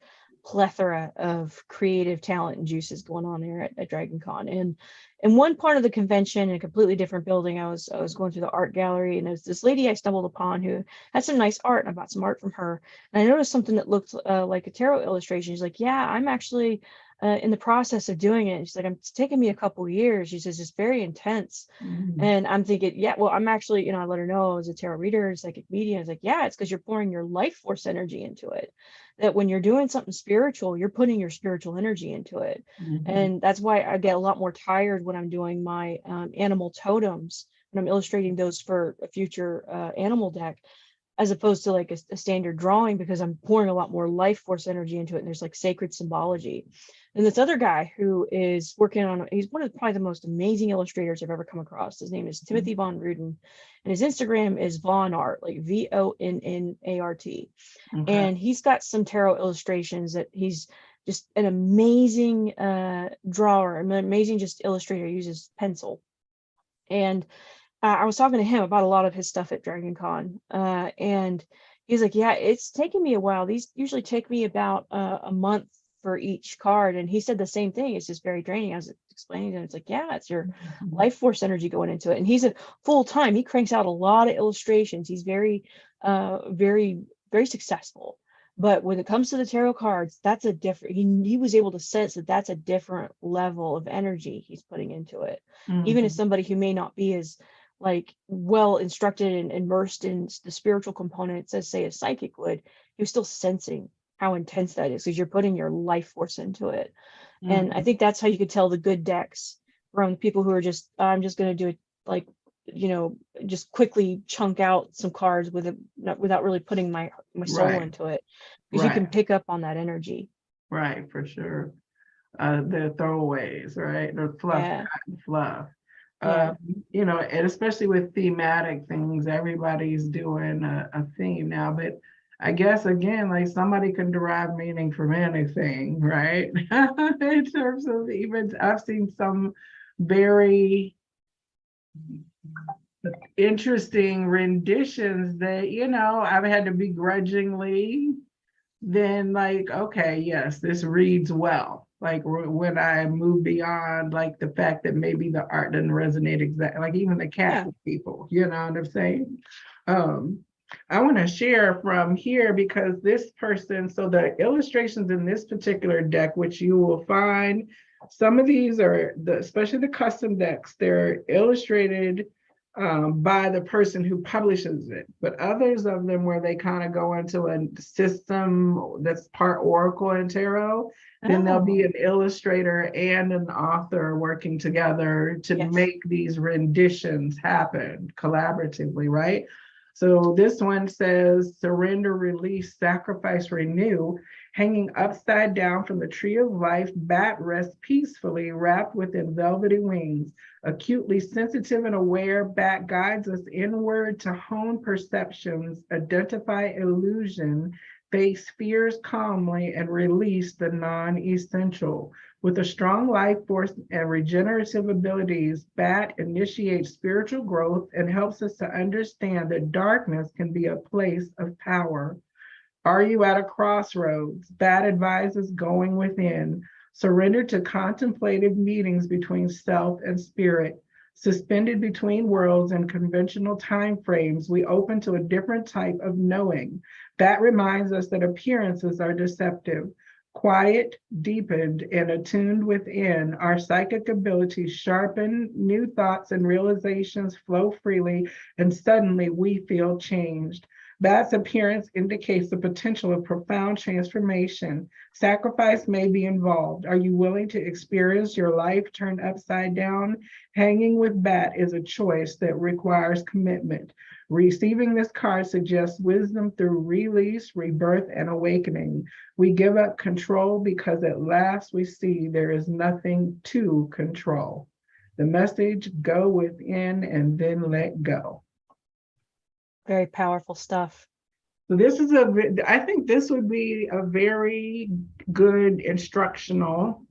plethora of creative talent and juices going on there at Dragon Con. And in one part of the convention, in a completely different building, I was going through the art gallery, and there's this lady I stumbled upon who had some nice art, and I bought some art from her. And I noticed something that looked like a tarot illustration. She's like, yeah, I'm actually in the process of doing it. And she's like, it's taken me a couple years. She says, it's very intense. And I'm thinking, yeah, well, I'm actually, I let her know I was a tarot reader, psychic medium. I was like, yeah, it's because you're pouring your life force energy into it. That when you're doing something spiritual, you're putting your spiritual energy into it. And that's why I get a lot more tired when I'm doing my animal totems, when I'm illustrating those for a future animal deck, as opposed to like a standard drawing, because I'm pouring a lot more life force energy into it, and there's like sacred symbology. And this other guy who is working on, he's one of probably the most amazing illustrators I've ever come across. His name is Timothy Von Ruden, and his Instagram is Von Art, like VONNART. And he's got some tarot illustrations that he's just an amazing drawer, an amazing just illustrator. He uses pencil. And I was talking to him about a lot of his stuff at Dragon Con, and he's like, yeah, it's taken me a while. These usually take me about a month for each card. And he said the same thing. It's just very draining. I was explaining to him, it's like, yeah, it's your life force energy going into it. And he's a full time. He cranks out a lot of illustrations. He's very, very, very successful. But when it comes to the tarot cards, that's a different, he was able to sense that that's a different level of energy he's putting into it. Even as somebody who may not be as like well instructed and immersed in the spiritual components as say a psychic would, you're still sensing how intense that is, because you're putting your life force into it. And I think that's how you could tell the good decks from the people who are just, I'm just going to do it, like, just quickly chunk out some cards with it without really putting my soul into it, because you can pick up on that energy. Right, for sure. The throwaways, right? The fluff. And especially with thematic things, everybody's doing a theme now. But I guess, again, like somebody can derive meaning from anything, right? In terms of, even I've seen some very interesting renditions that, I've had to begrudgingly then like, okay, yes, this reads well. Like when I move beyond like the fact that maybe the art doesn't resonate exactly, like even the Catholic people, you know what I'm saying? I want to share from here, because this person, so the illustrations in this particular deck, which you will find, some of these are, especially the custom decks, they're illustrated by the person who publishes it, but others of them where they kind of go into a system that's part oracle and tarot, then there'll be an illustrator and an author working together to make these renditions happen collaboratively, right? So this one says, surrender, release, sacrifice, renew. Hanging upside down from the tree of life, bat rests peacefully, wrapped within velvety wings. Acutely sensitive and aware, bat guides us inward to hone perceptions, identify illusion, face fears calmly, and release the non-essential. With a strong life force and regenerative abilities, bat initiates spiritual growth and helps us to understand that darkness can be a place of power. Are you at a crossroads? Bat advises going within. Surrender to contemplative meetings between self and spirit. Suspended between worlds and conventional time frames, we open to a different type of knowing. That reminds us that appearances are deceptive. Quiet, deepened, and attuned within, our psychic abilities sharpen, new thoughts and realizations flow freely, and suddenly we feel changed. Bat's appearance indicates the potential of profound transformation. Sacrifice may be involved. Are you willing to experience your life turned upside down? Hanging with Bat is a choice that requires commitment. Receiving this card suggests wisdom through release, rebirth, and awakening. We give up control because at last we see there is nothing to control. The message, go within and then let go. Very powerful stuff. So this is I think this would be a very good instructional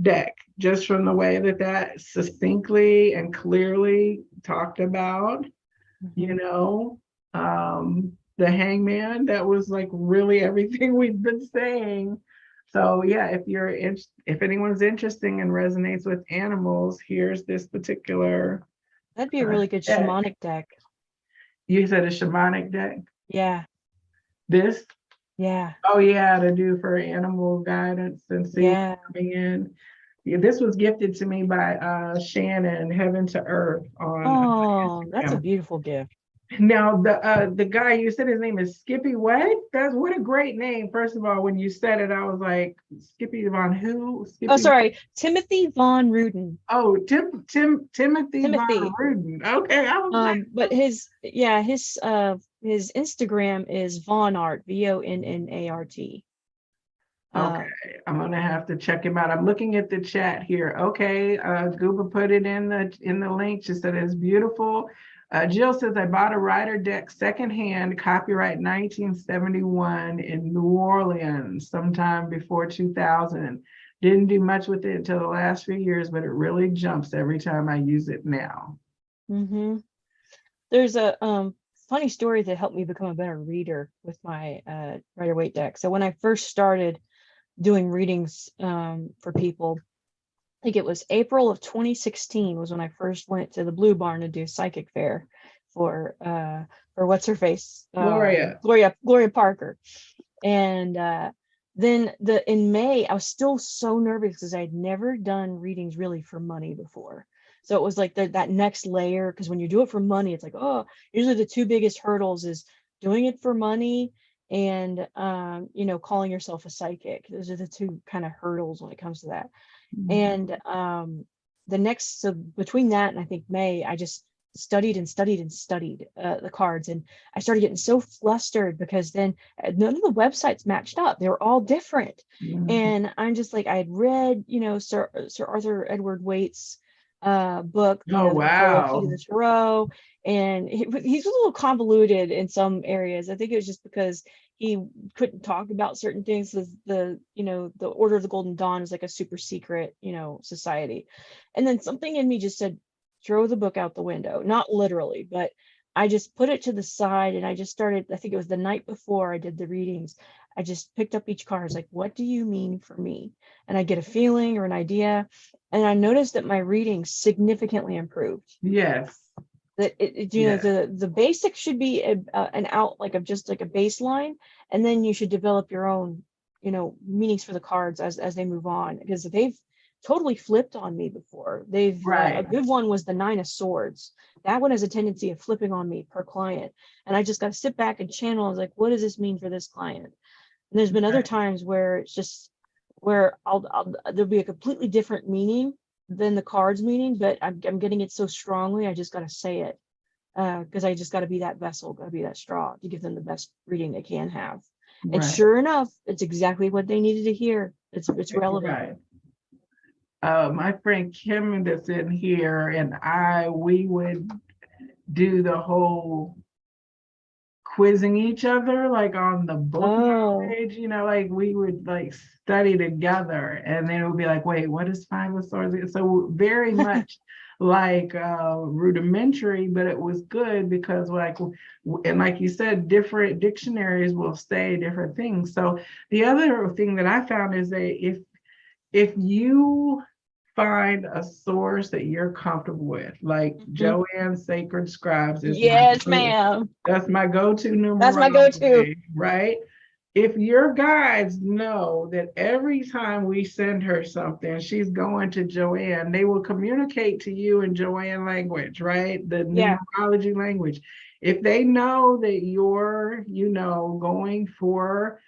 deck, just from the way that succinctly and clearly talked about, you know, the hangman, that was like really everything we've been saying. So yeah, if anyone's interested and resonates with animals, here's this particular. That'd be a really good deck. shamanic deck. You said a shamanic deck? Yeah. This? Yeah. Oh yeah, to do for animal guidance and see what's coming in. Yeah, this was gifted to me by Shannon, Heaven to Earth on. Oh, that's a beautiful gift. Now the guy, you said his name is Skippy what? What a great name. First of all, when you said it, I was like, Skippy Von who? Skippy Timothy Von Ruden. Oh, Timothy Von Ruden. Okay, I was like, but his Instagram is Von Art, VONNART. Okay, I'm gonna have to check him out. I'm looking at the chat here. Okay, Gooba put it in the link. She said it's beautiful. Jill says, I bought a rider deck secondhand, copyright 1971 in New Orleans, sometime before 2000. Didn't do much with it until the last few years, but it really jumps every time I use it now. There's a funny story that helped me become a better reader with my Rider-Waite deck. So when I first started doing readings for people, I think it was April of 2016 was when I first went to the Blue Barn to do psychic fair for what's her face, Gloria Parker, and then in May I was still so nervous because I had never done readings really for money before. So it was like that next layer, because when you do it for money, it's like, oh, usually the two biggest hurdles is doing it for money and calling yourself a psychic. Those are the two kind of hurdles when it comes to that. And so between that and I think May, I just studied the cards, and I started getting so flustered because then none of the websites matched up. They were all different. And I'm just like, I had read, Sir Arthur Edward Waite's book, oh wow, the Tarot, and he's a little convoluted in some areas. I think it was just because he couldn't talk about certain things. The Order of the Golden Dawn is like a super secret, society. And then something in me just said, throw the book out the window, not literally, but I just put it to the side and I just started, I think it was the night before I did the readings, I just picked up each card. I was like, what do you mean for me? And I get a feeling or an idea. And I noticed that my reading significantly improved. Yes. That the basic should be an out, like just like a baseline, and then you should develop your own, meanings for the cards as they move on, because they've totally flipped on me before. They've a good one was the Nine of Swords. That one has a tendency of flipping on me per client, and I just got to sit back and channel. I was like, what does this mean for this client? And there's been other times where it's just where there'll be a completely different meaning than the cards meaning, but I'm getting it so strongly, I just got to say it, because I just got to be that vessel, got to be that straw to give them the best reading they can have. And sure enough, it's exactly what they needed to hear. It's relevant. My friend Kim that's in here and we would do the whole quizzing each other, like on the book knowledge, like we would like study together, and then it would be like, wait, what is Five of Swords? So very much like rudimentary, but it was good because like you said, different dictionaries will say different things. So the other thing that I found is that if you find a source that you're comfortable with. Like Joanne's Sacred Scribes is Yes, ma'am. that's my go-to numerology. That's my go-to. Right? If your guides know that every time we send her something, she's going to Joanne, they will communicate to you in Joanne language, right? The numerology language. If they know that you're, going for,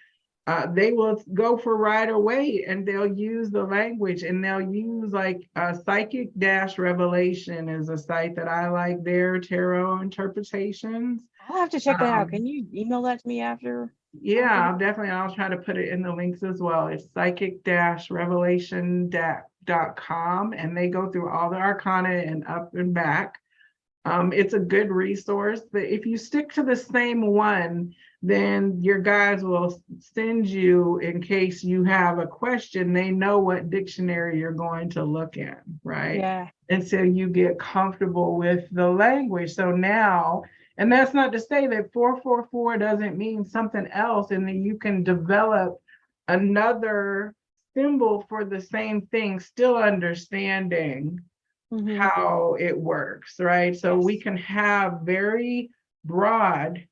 they will go for Rider Waite, and they'll use the language, and they'll use like Psychic-Revelation is a site that I like, their tarot interpretations. I'll have to check that out. Can you email that to me after? Yeah, definitely. I'll try to put it in the links as well. It's psychic-revelation.com, and they go through all the arcana and up and back. It's a good resource, but if you stick to the same one, then your guides will send you, in case you have a question, they know what dictionary you're going to look in, right? Yeah. And so you get comfortable with the language. So now, and that's not to say that 444 doesn't mean something else, and then you can develop another symbol for the same thing, still understanding how it works, right? So we can have very broad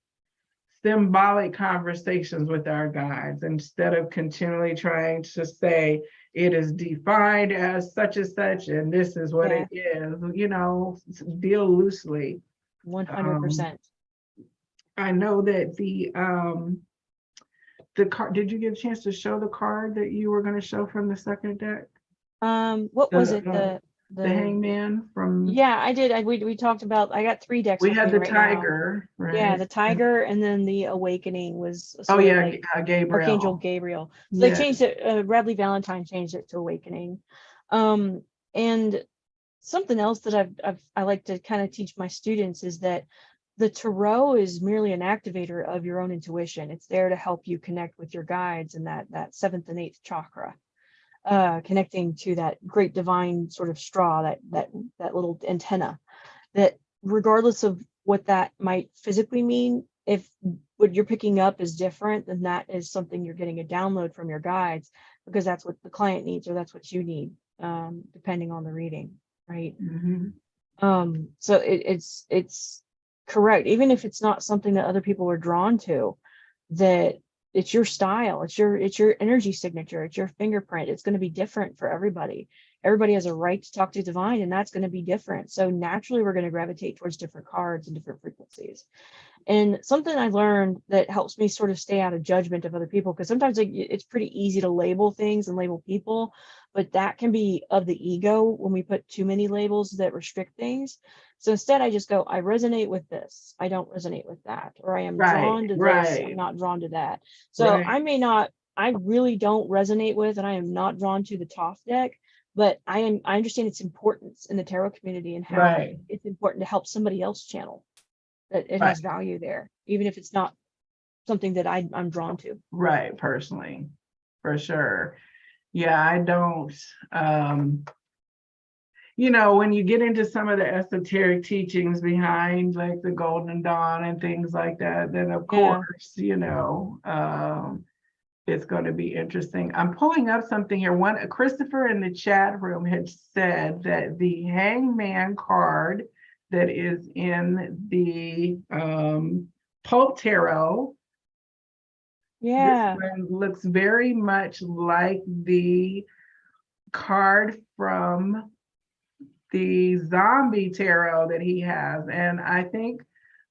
symbolic conversations with our guides instead of continually trying to say it is defined as such and such and this is what it is, deal loosely. 100%. I know that the card, did you get a chance to show the card that you were going to show from the second deck? What was it? The Hangman from... Yeah, I did. We talked about, I got 3 decks. We had the Tiger, right? Yeah, the Tiger, and then the Awakening was Gabriel. Archangel Gabriel. So they changed it, Radley Valentine changed it to Awakening. And something else that I like to kind of teach my students is that the tarot is merely an activator of your own intuition. It's there to help you connect with your guides in that 7th and 8th chakra. Connecting to that great divine sort of straw, that little antenna, that regardless of what that might physically mean, if what you're picking up is different, then that is something you're getting a download from your guides, because that's what the client needs, or that's what you need, depending on the reading, right? So it's correct, even if it's not something that other people are drawn to, that it's your style, it's your energy signature, it's your fingerprint. It's going to be different for everybody. Everybody has a right to talk to divine, and that's going to be different. So naturally we're going to gravitate towards different cards and different frequencies. And something I learned that helps me sort of stay out of judgment of other people, because sometimes it's pretty easy to label things and label people, but that can be of the ego when we put too many labels that restrict things. So instead I just go, I resonate with this, I don't resonate with that, or I am drawn to this, I'm not drawn to that. So I really don't resonate with, and I am not drawn to the Toph deck, but I understand its importance in the tarot community, and how it's important to help somebody else channel, that it has value there, even if it's not something that I'm drawn to. Right, personally, for sure. Yeah, I don't, when you get into some of the esoteric teachings behind like the Golden Dawn and things like that, then of course, it's going to be interesting. I'm pulling up something here. Christopher in the chat room had said that the Hangman card that is in the Pulp Tarot, this one looks very much like the card from the Zombie Tarot that he has. And I think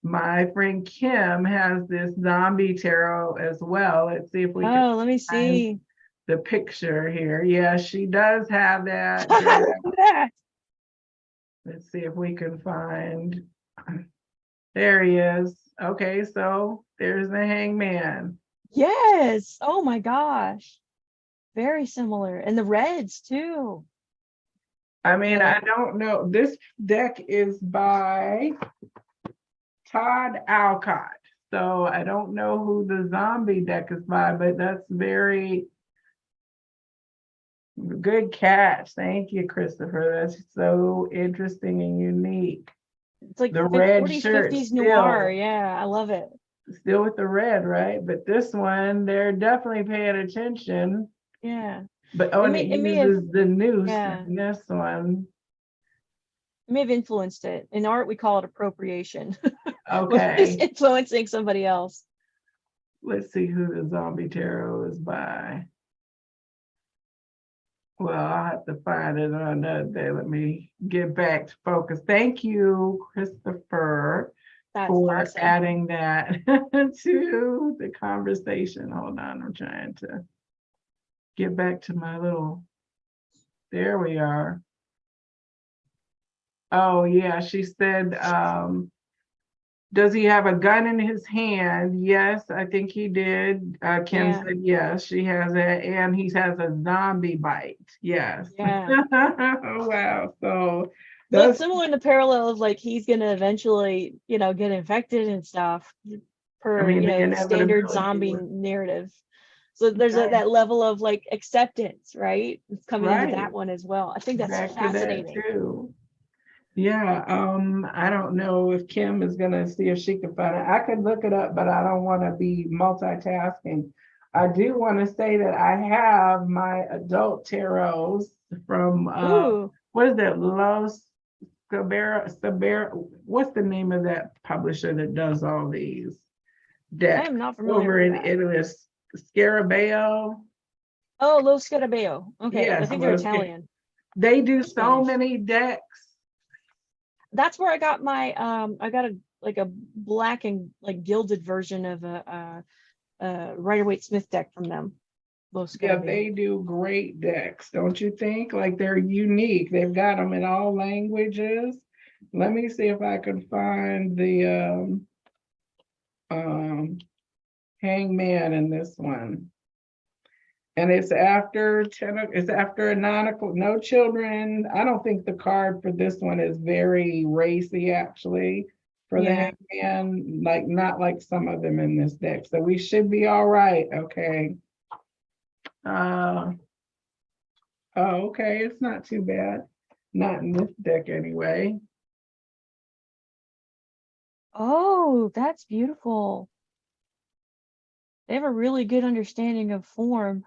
my friend Kim has this Zombie Tarot as well. Let's see if we can let me see the picture here. Yeah, she does have that. Let's see if we can find, there he is. Okay, so there's the Hangman. Yes, oh my gosh, very similar. And the reds too. I mean, I don't know. This deck is by Todd Alcott. So I don't know who the Zombie deck is by, but that's very good catch. Thank you, Christopher. That's so interesting and unique. It's like the red 40s, shirt 50s still, noir. Yeah, I love it. Still with the red, right? But this one, they're definitely paying attention. Yeah. But It and may it it may have uses the noose yeah, in this one. it may have influenced it. In art, we call it appropriation, when it's Okay, influencing somebody else. let's see who the zombie tarot is by. Well, I'll have to find it on another day. Let me get back to focus. Thank you, Christopher, That's for awesome. adding that to the conversation. Hold on, I'm trying to get back to my little, there we are. Oh, yeah, she said, does he have a gun in his hand? Yes, I think he did. Kim Yeah, said yes, she has it, and he has a zombie bite. Yes. yeah. Wow. So So it's that's, similar in the parallel of like he's gonna eventually, get infected and stuff I per, mean, the the standard inevitability zombie was narrative. So there's right, that level of like acceptance, right? It's coming into right. that one as well. I think that's Back to that fascinating. too. Yeah, I don't know if Kim is gonna see if she can find it. I could look it up, but I don't want to be multitasking. I do want to say that I have my adult tarots from Ooh, what is that? Los Sabera, what's the name of that publisher that does all these I decks am not familiar over with in that. Italy? Scarabeo. Oh, Lo Scarabeo. Okay, I Yes, think they're Los. Italian They do or so Spanish. many decks. That's where I got my I got a black and like gilded version of a Rider-Waite Smith deck from them. Lo Yeah, Scarabeo. they do great decks, don't you think? Like they're unique. They've got them in all languages. Let me see if I can find the um, hangman in this one. And it's after 10, it's after 9 o'clock, no children. I don't think the card for this one is very racy, actually, for the Yeah. hangman, like not like some of them in this deck. So we should be all right, okay. Uh, oh, okay, it's not too bad. Not in this deck anyway. Oh, that's beautiful. They have a really good understanding of form.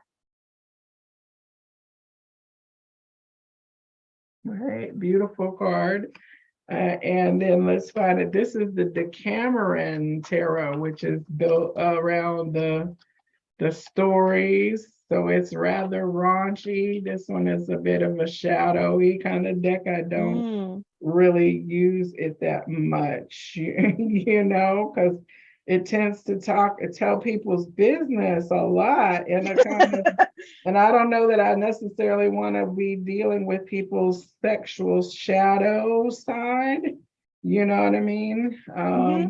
All right, beautiful card. And then let's find it. This is the Decameron Tarot, which is built around the stories. So it's rather raunchy. This one is a bit of a shadowy kind of deck. I don't Mm. really use it that much, because it tends to tell people's business a lot in a kind of, and I don't know that I necessarily want to be dealing with people's sexual shadow side. You know what I mean? Hmm.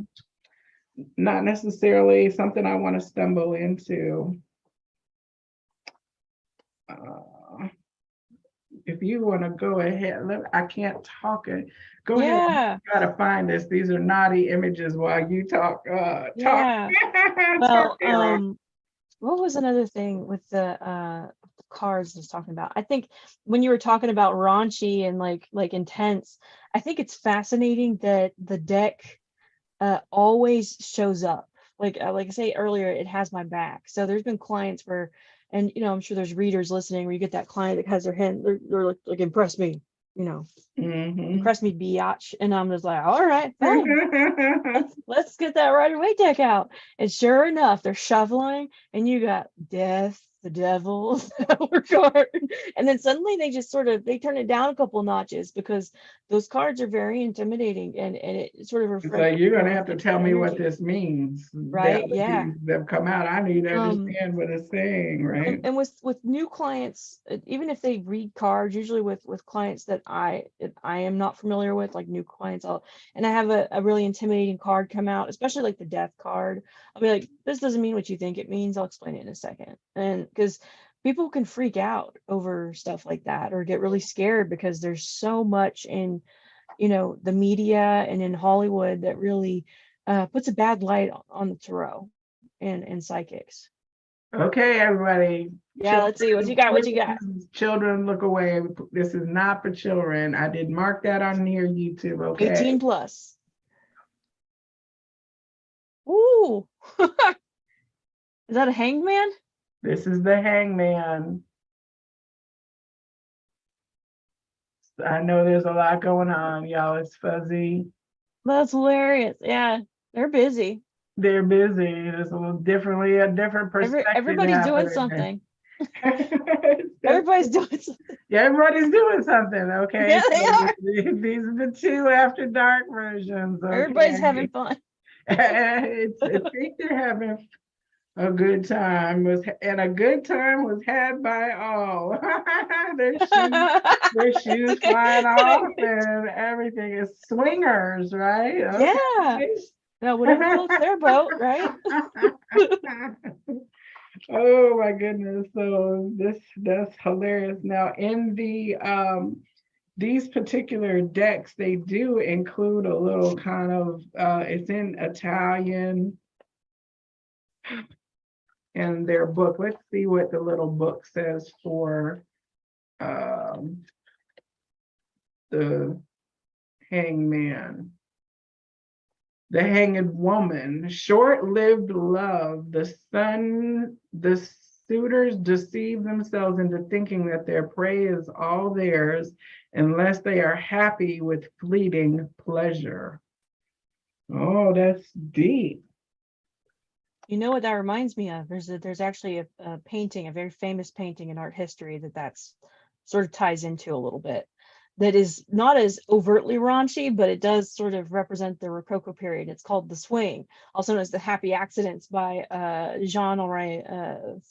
Not necessarily something I want to stumble into. Uh, if you want to go ahead, I can't talk it. Go ahead. Yeah. Try to find this. These are naughty images while you talk. Talk. Yeah. Talk, Well, Tara. what was another thing with the cards I was talking about? I think when you were talking about raunchy and like intense, I think it's fascinating that the deck always shows up. Like I say earlier, it has my back. So there's been clients where, and I'm sure there's readers listening where you get that client that has their hand, they're like impress me, you know, Mhm. impress me, biatch, and I'm just like, all right, fine. Let's get that Rider-Waite deck out. And sure enough, they're shuffling, and you got death, the devil, the Tower card. And then suddenly they just they turn it down a couple notches because those cards are very intimidating and it sort of So you're gonna have to reflects tell the me what energy, this means. right? Yeah. That have come out. I need to Um, understand what it's saying, right? and with new clients, even if they read cards, usually with clients that I am not familiar with, like new clients, and I have a really intimidating card come out, especially like the death card. I'll be like, this doesn't mean what you think it means. I'll explain it in a second. And because people can freak out over stuff like that or get really scared because there's so much in the media and in Hollywood that really puts a bad light on the tarot and psychics. Okay, everybody. Yeah, let's see what you Children, got. What you got? please, children, look away. This is not for children. I did mark that on here, YouTube. Okay. 18 plus. Ooh. Is that a hangman? This is the hangman. I know there's a lot going on, y'all. It's fuzzy. That's hilarious. Yeah, they're busy. They're busy. There's a different perspective Everybody's doing happening. something. Everybody's doing something. Yeah, everybody's doing something. Okay, Yeah, they so are. these are the 2 after dark versions. Okay, Everybody's having fun. I think they're having a good time. And a good time was had by all. Their shoes flying off and everything is swingers, right? Okay. Yeah. No, whatever floats their boat, right? Oh my goodness. So that's hilarious. Now in the these particular decks, they do include a little kind of it's in Italian in their book. Let's see what the little book says for the hangman. The hanged woman, short-lived love, the suitors deceive themselves into thinking that their prey is all theirs unless they are happy with fleeting pleasure. Oh, that's deep. You know what that reminds me of? There's actually a painting, a very famous painting in art history that's sort of ties into a little bit. That is not as overtly raunchy, but it does sort of represent the Rococo period. It's called The Swing, also known as The Happy Accidents by Jean-Henri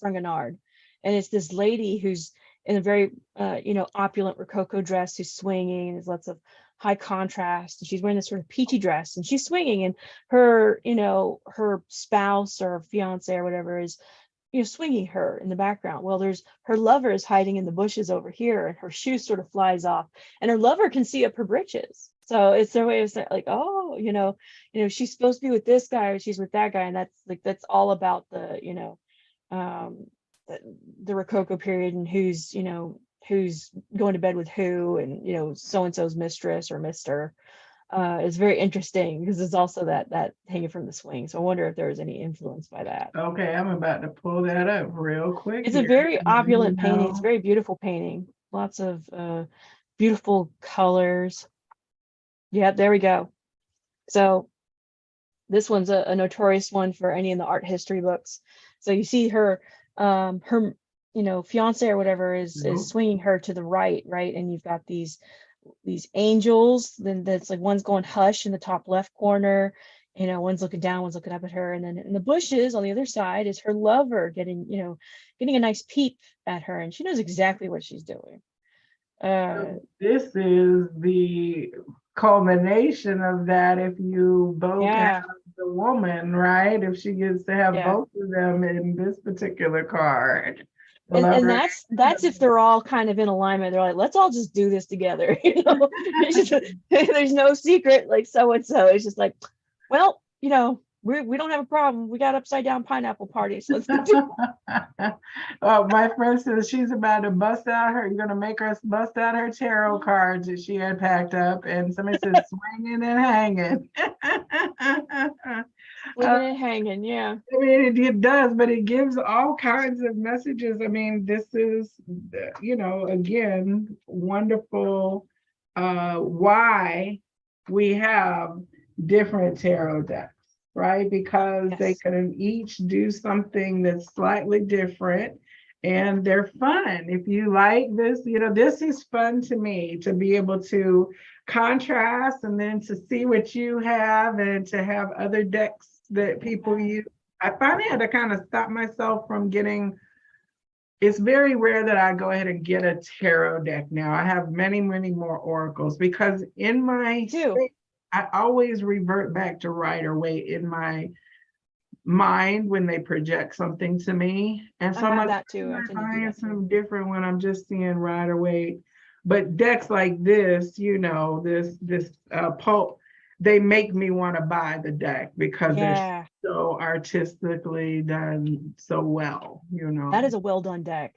Fragonard. And it's this lady who's in a very, opulent Rococo dress who's swinging. There's lots of high contrast. And she's wearing this sort of peachy dress and she's swinging, and her, her spouse or fiance or whatever is swinging her in the background. Well, there's her lover is hiding in the bushes over here, and her shoe sort of flies off, and her lover can see up her britches. So it's their way of saying, like, oh, she's supposed to be with this guy, or she's with that guy, and that's all about the, the Rococo period, and who's going to bed with who, and so and so's mistress or mister. It's very interesting because it's also that hanging from the swing. So I wonder if there was any influence by that. Okay, I'm about to pull that up real quick. It's a very opulent painting. It's a very beautiful painting. Lots of beautiful colors. Yeah, there we go. So this one's a notorious one for any in the art history books. So you see her, her fiance or whatever is swinging her to the right, and you've got these angels. Then that's like one's going hush in the top left corner, one's looking down, one's looking up at her, and then in the bushes on the other side is her lover getting a nice peep at her, and she knows exactly what she's doing. This is the culmination of that if you both have the woman, right? If she gets to have both of them in this particular card. And that's if they're all kind of in alignment. They're like, let's all just do this together. There's no secret, like so and so. It's just like, well, we don't have a problem. We got upside down pineapple parties. Let's do it. Oh, my friend says she's about to bust out her. You're gonna make her bust out her tarot cards that she had packed up, and somebody says swinging and hanging. Swinging and hanging, yeah. I mean, it does, but it gives all kinds of messages. I mean, this is, again, wonderful. Why we have different tarot decks. Right? Because they can each do something that's slightly different, and they're fun. If you like this, this is fun to me, to be able to contrast and then to see what you have and to have other decks that people use. I finally had to kind of stop myself from getting, it's very rare that I go ahead and get a tarot deck now. I have many, many more oracles because in my space, I always revert back to Rider-Waite in my mind when they project something to me. And so I'm like, that too. I find something different when I'm just seeing Rider-Waite. But decks like this, this pulp, they make me want to buy the deck because they're so artistically done so well, That is a well done deck.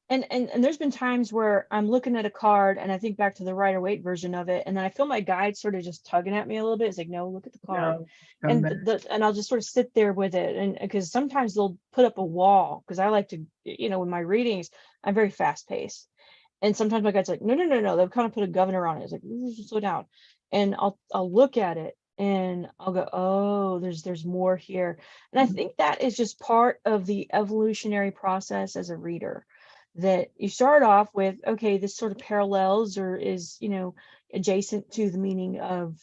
And there's been times where I'm looking at a card and I think back to the Rider-Waite version of it, and then I feel my guide sort of just tugging at me a little bit. It's like, no, look at the card. And I'll just sort of sit there with it. And because sometimes they'll put up a wall, because I like to, in my readings, I'm very fast paced. And sometimes my guy's like, no, no, no, no. They've kind of put a governor on it. It's like, slow down. And I'll look at it and I'll go, oh, there's more here. And I think that is just part of the evolutionary process as a reader, that you start off with, okay, this sort of parallels or is, adjacent to the meaning of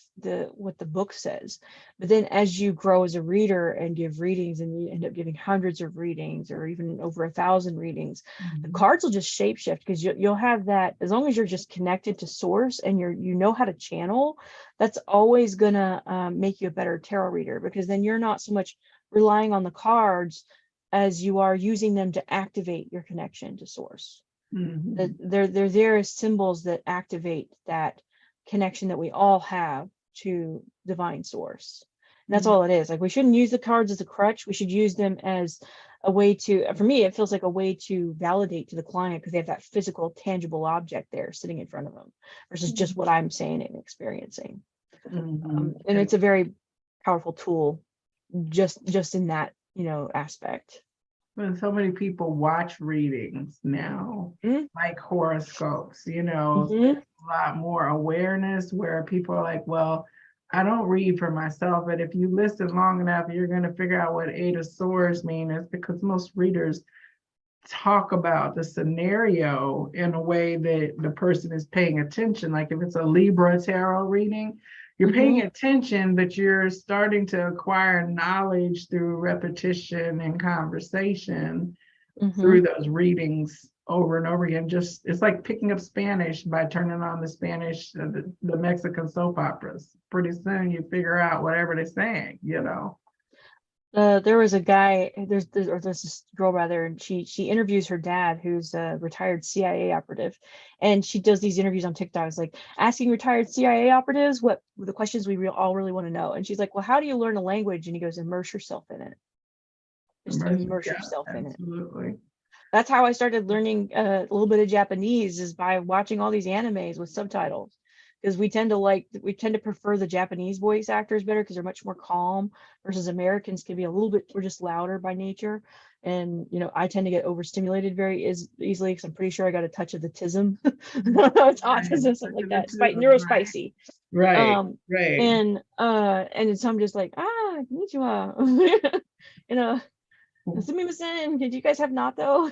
what the book says. But then as you grow as a reader and give readings, and you end up giving hundreds of readings or even over 1,000 readings, the cards will just shapeshift, because you'll have that, as long as you're just connected to source and you know how to channel, that's always gonna make you a better tarot reader, because then you're not so much relying on the cards as you are using them to activate your connection to source. They're there as symbols that activate that connection that we all have to divine source. And that's all it is. Like, we shouldn't use the cards as a crutch. We should use them as a way to, for me, it feels like a way to validate to the client, because they have that physical, tangible object there sitting in front of them versus just what I'm saying and experiencing. And it's a very powerful tool just in that, aspect. When so many people watch readings now, like horoscopes, a lot more awareness, where people are like, well, I don't read for myself, but if you listen long enough, you're going to figure out what Eight of Swords mean. It's because most readers talk about the scenario in a way that the person is paying attention. Like if it's a Libra tarot reading, you're paying attention, but you're starting to acquire knowledge through repetition and conversation through those readings over and over again. Just, it's like picking up Spanish by turning on the Spanish, the Mexican soap operas. Pretty soon you figure out whatever they're saying, There was a guy, there's this girl rather, and she interviews her dad, who's a retired CIA operative, and she does these interviews on TikTok. It's like asking retired CIA operatives what the questions we all really want to know. And she's like, well, how do you learn a language? And he goes, immerse yourself in it. Just immerse yourself in it. Absolutely. That's how I started learning a little bit of Japanese, is by watching all these animes with subtitles. Because we tend to prefer the Japanese voice actors better, because they're much more calm, versus Americans can be a little bit, we're just louder by nature. And, I tend to get overstimulated very easily, because I'm pretty sure I got a touch of the tism. It's autism, something like that. Neurospicy. Right. Right. And so I'm just like, konnichiwa. Sumimasen, did you guys have natto?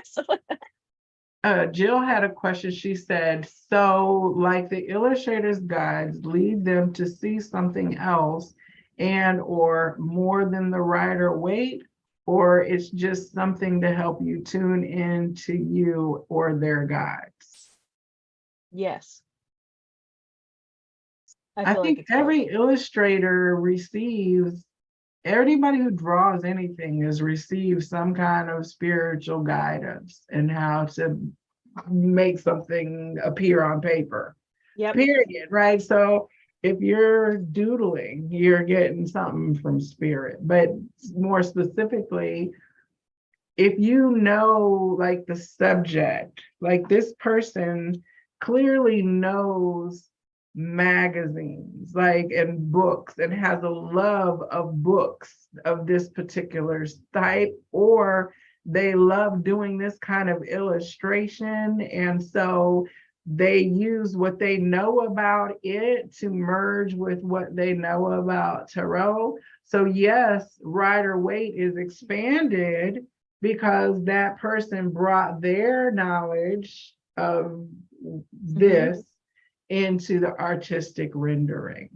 Stuff like that. Jill had a question. She said, so like the illustrator's guides lead them to see something else and or more than the rider weight, or it's just something to help you tune in to you or their guides? Yes. I think every illustrator receives, everybody who draws anything has received some kind of spiritual guidance in how to make something appear on paper. Period. Right? So if you're doodling, you're getting something from spirit. But more specifically, if you know, like the subject, like this person clearly knows magazines, like, and books, and has a love of books of this particular type, or they love doing this kind of illustration, and so they use what they know about it to merge with what they know about tarot. So yes, rider weight is expanded because that person brought their knowledge of this into the artistic rendering.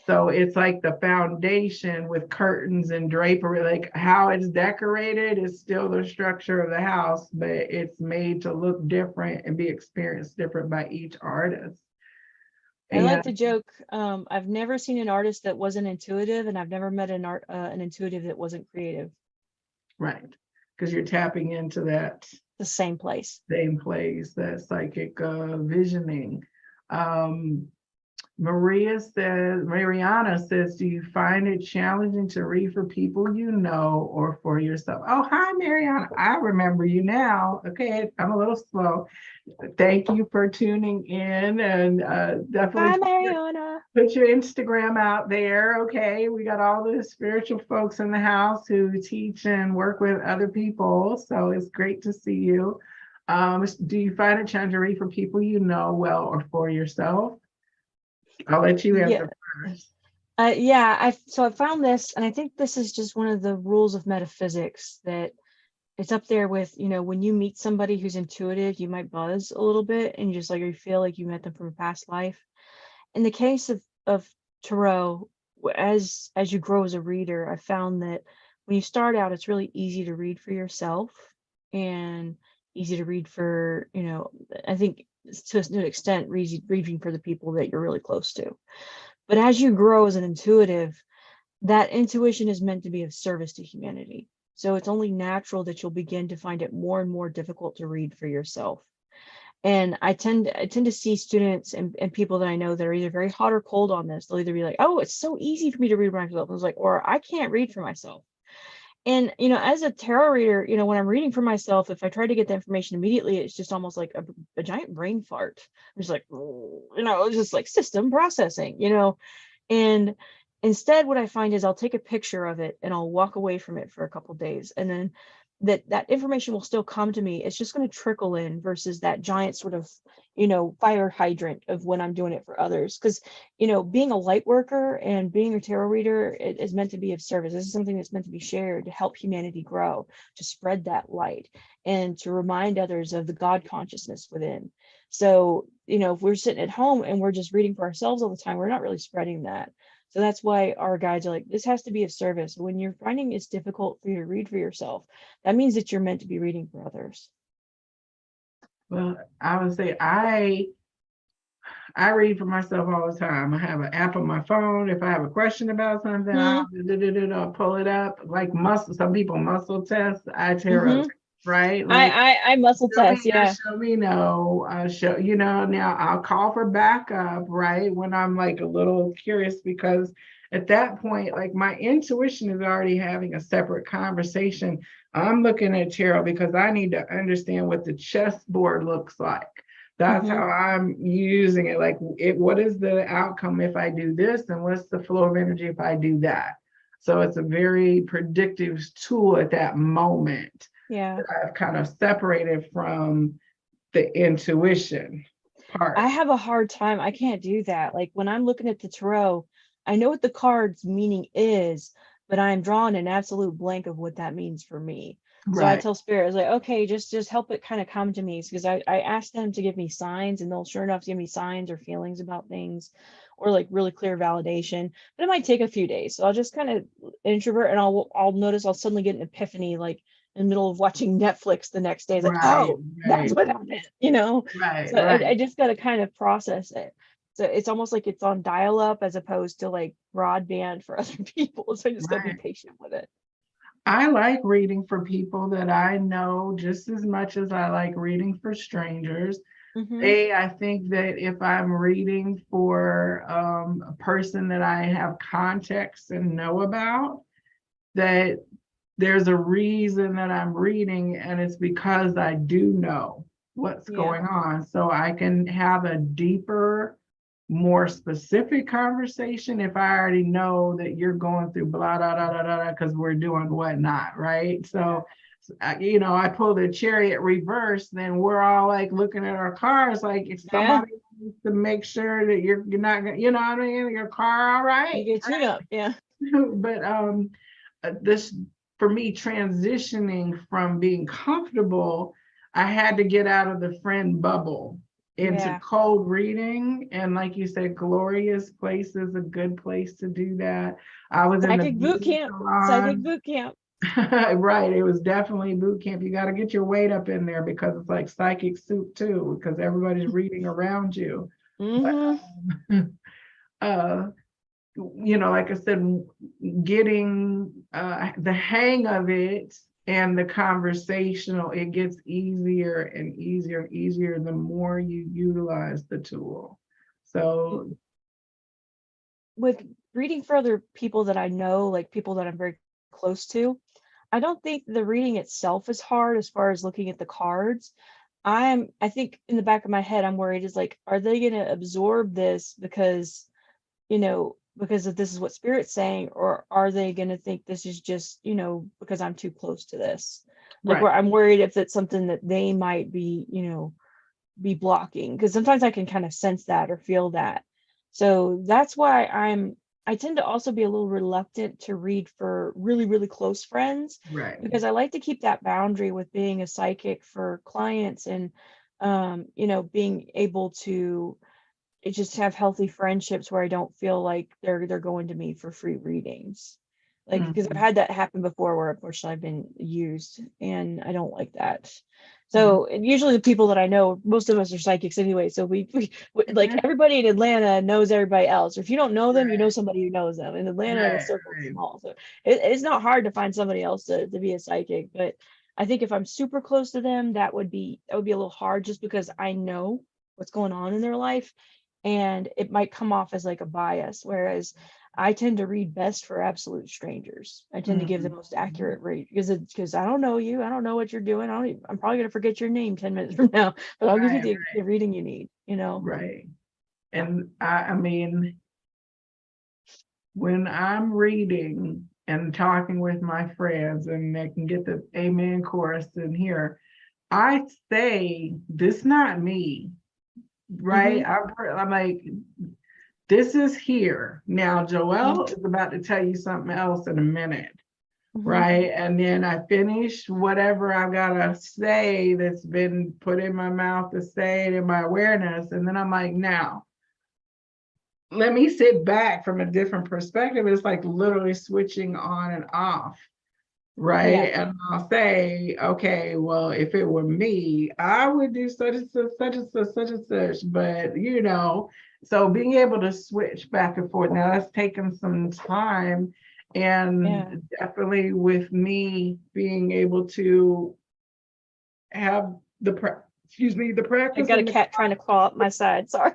So it's like the foundation with curtains and drapery, like how it's decorated is still the structure of the house, but it's made to look different and be experienced different by each artist. I like to joke, I've never seen an artist that wasn't intuitive, and I've never met an intuitive that wasn't creative. Right, because you're tapping into that the same place, that psychic visioning. Mariana says, do you find it challenging to read for people you know or for yourself? Oh, hi, Mariana. I remember you now. Okay, I'm a little slow. Thank you for tuning in, and definitely hi, Mariana. Put your Instagram out there. Okay, we got all the spiritual folks in the house who teach and work with other people, so it's great to see you. Do you find it challenging to read for people you know well or for yourself? I'll let you Yeah. answer first. Yeah, I found this, and I think this is just one of the rules of metaphysics that it's up there with, when you meet somebody who's intuitive, you might buzz a little bit and you just like you feel like you met them from a past life. In the case of tarot, as you grow as a reader, I found that when you start out, it's really easy to read for yourself and easy to read for, I think to an extent, reading for the people that you're really close to. But as you grow as an intuitive, that intuition is meant to be of service to humanity. So it's only natural that you'll begin to find it more and more difficult to read for yourself. And I tend to see students and people that I know that are either very hot or cold on this. They'll either be like, oh, it's so easy for me to read for myself. I was like, or I can't read for myself. And as a tarot reader, when I'm reading for myself, if I try to get the information immediately, it's just almost like a giant brain fart. I'm just like, it's just like system processing, and instead what I find is I'll take a picture of it and I'll walk away from it for a couple days, and then that information will still come to me. It's just going to trickle in versus that giant sort of fire hydrant of when I'm doing it for others. Because being a light worker and being a tarot reader, it is meant to be of service. This is something that's meant to be shared to help humanity grow, to spread that light, and to remind others of the God consciousness within. So if we're sitting at home and we're just reading for ourselves all the time, we're not really spreading that. So that's why our guides are like, this has to be of service. When you're finding it's difficult for you to read for yourself, that means that you're meant to be reading for others. Well, I would say I read for myself all the time. I have an app on my phone. If I have a question about something, I'll pull it up. Like muscle, some people muscle test. I tarot, right? Like I muscle show me test, yes, yeah. show me no. Show now I'll call for backup, right? When I'm like a little curious, because at that point, like my intuition is already having a separate conversation. I'm looking at tarot because I need to understand what the chessboard looks like. That's how I'm using it. Like what is the outcome if I do this, and what's the flow of energy if I do that? So it's a very predictive tool at that moment. Yeah. I've kind of separated from the intuition part. I have a hard time. I can't do that. Like when I'm looking at the tarot, I know what the card's meaning is, but I'm drawing an absolute blank of what that means for me. So I Right, tell spirit, I was like, okay, just help it kind of come to me, because I asked them to give me signs, and they'll sure enough give me signs or feelings about things, or like really clear validation. But it might take a few days. So I'll just kind of introvert, and I'll notice I'll suddenly get an epiphany, like in the middle of watching Netflix the next day. It's like, right, oh, that's right, what that meant. right, So I right, just got to kind of process it. So it's almost like it's on dial up as opposed to like broadband for other people. So I just got to be right. patient with it. I like reading for people that I know just as much as I like reading for strangers. Mm-hmm. I think that if I'm reading for a person that I have context and know about, that there's a reason that I'm reading, and it's because I do know what's Yeah. going on. So I can have a deeper, more specific conversation if I already know that you're going through blah, blah, blah, blah, blah, because we're doing whatnot, right? So, I pull the chariot reverse, then we're all like looking at our cars, like if Yeah. somebody needs to make sure that you're not gonna, what I mean, your car, all You right, get tune up. Yeah. but this for me transitioning from being comfortable, I had to get out of the friend bubble into Yeah. cold reading. And like you said, Glorious Place is a good place to do that. I was in the Psychic boot beauty camp. Psychic salon. boot camp. Right, it was definitely boot camp. You got to get your weight up in there because it's like psychic soup too, because everybody's reading around you. But Mm-hmm. uh like I said, getting the hang of it and the conversational, it gets easier and easier and easier the more you utilize the tool. So, With reading for other people that I know, like people that I'm very close to, I don't think the reading itself is hard as far as looking at the cards. I think in the back of my head, I'm worried is like, are they going to absorb this because if this is what spirit's saying, or are they going to think this is just, because I'm too close to this? Like Right. where I'm worried if it's something that they might be, be blocking, because sometimes I can kind of sense that or feel that. So that's why I tend to also be a little reluctant to read for really, really close friends, Right. because I like to keep that boundary with being a psychic for clients, and being able to just have healthy friendships where I don't feel like they're going to me for free readings. Like, because I've Mhm. had that happen before where unfortunately I've been used, and I don't like that. Mhm. So, and usually the people that I know, most of us are psychics anyway. So like everybody in Atlanta knows everybody else. Or if you don't know them, you know Right. somebody who knows them. In Atlanta, the Right. circle's Right. small. So it's not hard to find somebody else to be a psychic. But I think if I'm super close to them, that would be a little hard, just because I know what's going on in their life, and it might come off as like a bias. Whereas I tend to read best for absolute strangers. I tend to give the Mhm. most accurate rate, because I don't know you. I don't know what you're doing. I'm probably gonna forget your name 10 minutes from now, but I'll give you Right. the reading you need. Right. And I mean, when I'm reading and talking with my friends and they can get the amen chorus in here, I say, this not me, right? Mm-hmm. I'm like, this is here. Now, Mm-hmm. Joelle is about to tell you something else in a minute, Mm-hmm. right? And then I finish whatever I gotta say that's been put in my mouth to say it in my awareness. And then I'm like, now, let me sit back from a different perspective. It's like literally switching on and off, Yeah. right? And I'll say, okay, well, if it were me, I would do such and such, such and such, such and such. But so being able to switch back and forth. Now that's taken some time, Yeah. and definitely with me being able to have the I practice got a and the cat trying to crawl up my side. Sorry.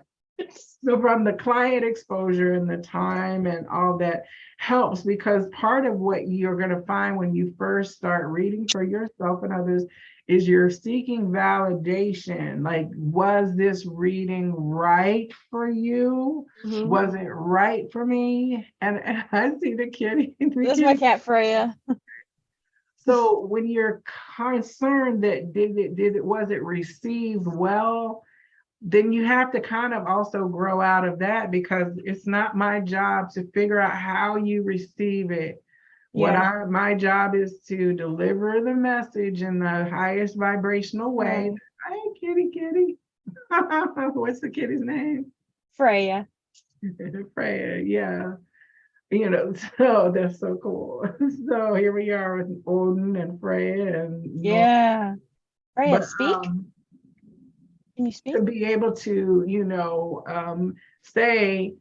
so from the client exposure and the time and all that helps, because part of what you're going to find when you first start reading for yourself and others is you're seeking validation. Like, was this reading right for you? Mm-hmm. Was it right for me? And I see the kitty, the This is my kitty. cat Freya. So when you're concerned that was it received well, then you have to kind of also grow out of that, because it's not my job to figure out how you receive it. Yeah. My job is to deliver the message in the highest vibrational way. Oh, Hi, kitty. What's the kitty's name? Freya. Freya, yeah. So that's so cool. So here we are with Odin and Freya and Yeah. Freya, but speak. Can you to speak? be able to, say,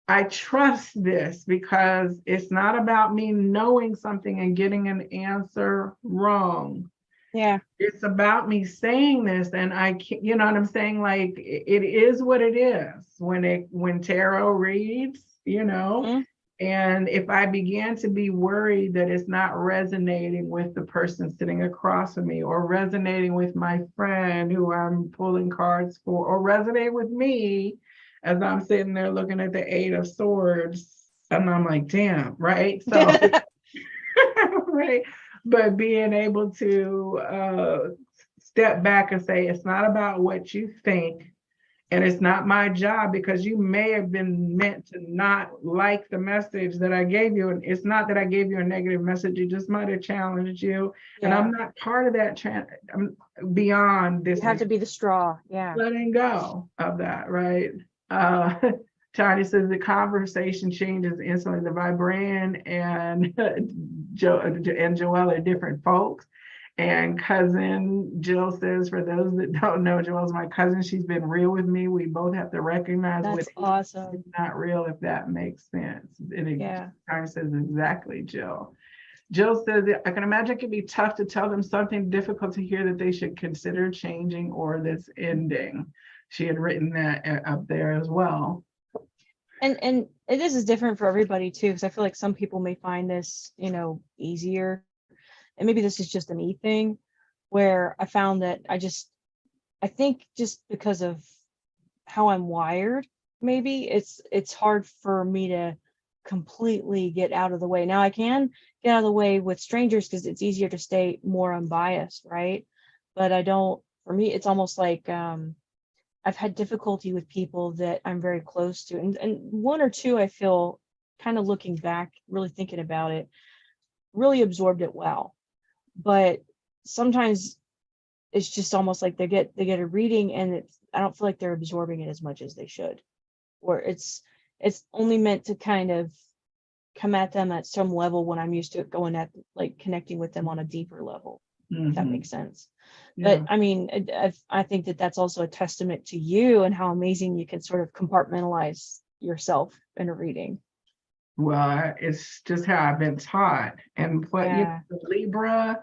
I trust this, because it's not about me knowing something and getting an answer wrong. Yeah. It's about me saying this, and I can't, you know what I'm saying? Like, it is what it is when tarot reads. Mm-hmm. And if I began to be worried that it's not resonating with the person sitting across from me, or resonating with my friend who I'm pulling cards for, or resonate with me as I'm sitting there looking at the Eight of Swords, and I'm like, damn, right? So, right. But being able to step back and say, it's not about what you think, and it's not my job, because you may have been meant to not like the message that I gave you. And it's not that I gave you a negative message, it just might have challenged you. And Yeah. I'm not part of that. I'm beyond You this, have to be the straw. Yeah. letting go of that, right? Uh, Tiny says the conversation changes instantly. The Viberarian and Joelle are different folks. And cousin Jill says, for those that don't know, Joelle's my cousin. She's been real with me. We both have to recognize That's with awesome. it's not real, if that makes sense. And it Yeah. kind of says exactly, Jill. Jill says, I can imagine it can be tough to tell them something difficult to hear that they should consider changing or this ending. She had written that up there as well. And this is different for everybody too, because I feel like some people may find this, easier. And maybe this is just a me thing, where I found that I think just because of how I'm wired, maybe it's hard for me to completely get out of the way. Now I can get out of the way with strangers because it's easier to stay more unbiased, right? But I don't, for me, it's almost like I've had difficulty with people that I'm very close to. And one or two, I feel, kind of looking back, really thinking about it, really absorbed it well. But sometimes it's just almost like they get a reading and I don't feel like they're absorbing it as much as they should. Or it's only meant to kind of come at them at some level when I'm used to it going at, like, connecting with them on a deeper level, if that makes sense. Yeah. But I mean, I think that that's also a testament to you and how amazing you can sort of compartmentalize yourself in a reading. Well, it's just how I've been taught. And what, Yeah. the Libra,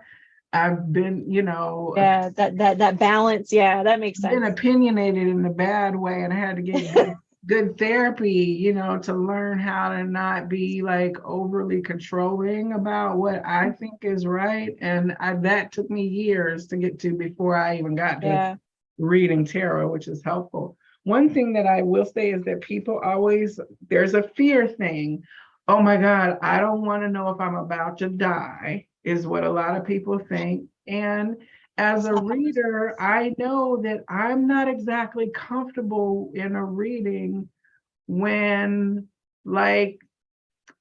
I've been, Yeah, that balance. Yeah, that makes been sense. opinionated in a bad way, and I had to get good therapy, to learn how to not be like overly controlling about what I think is right. And that took me years to get to before I even got to Yeah. reading tarot, which is helpful. One thing that I will say is that people always, there's a fear thing. Oh my God, I don't want to know if I'm about to die, is what a lot of people think. And as a reader, I know that I'm not exactly comfortable in a reading when, like,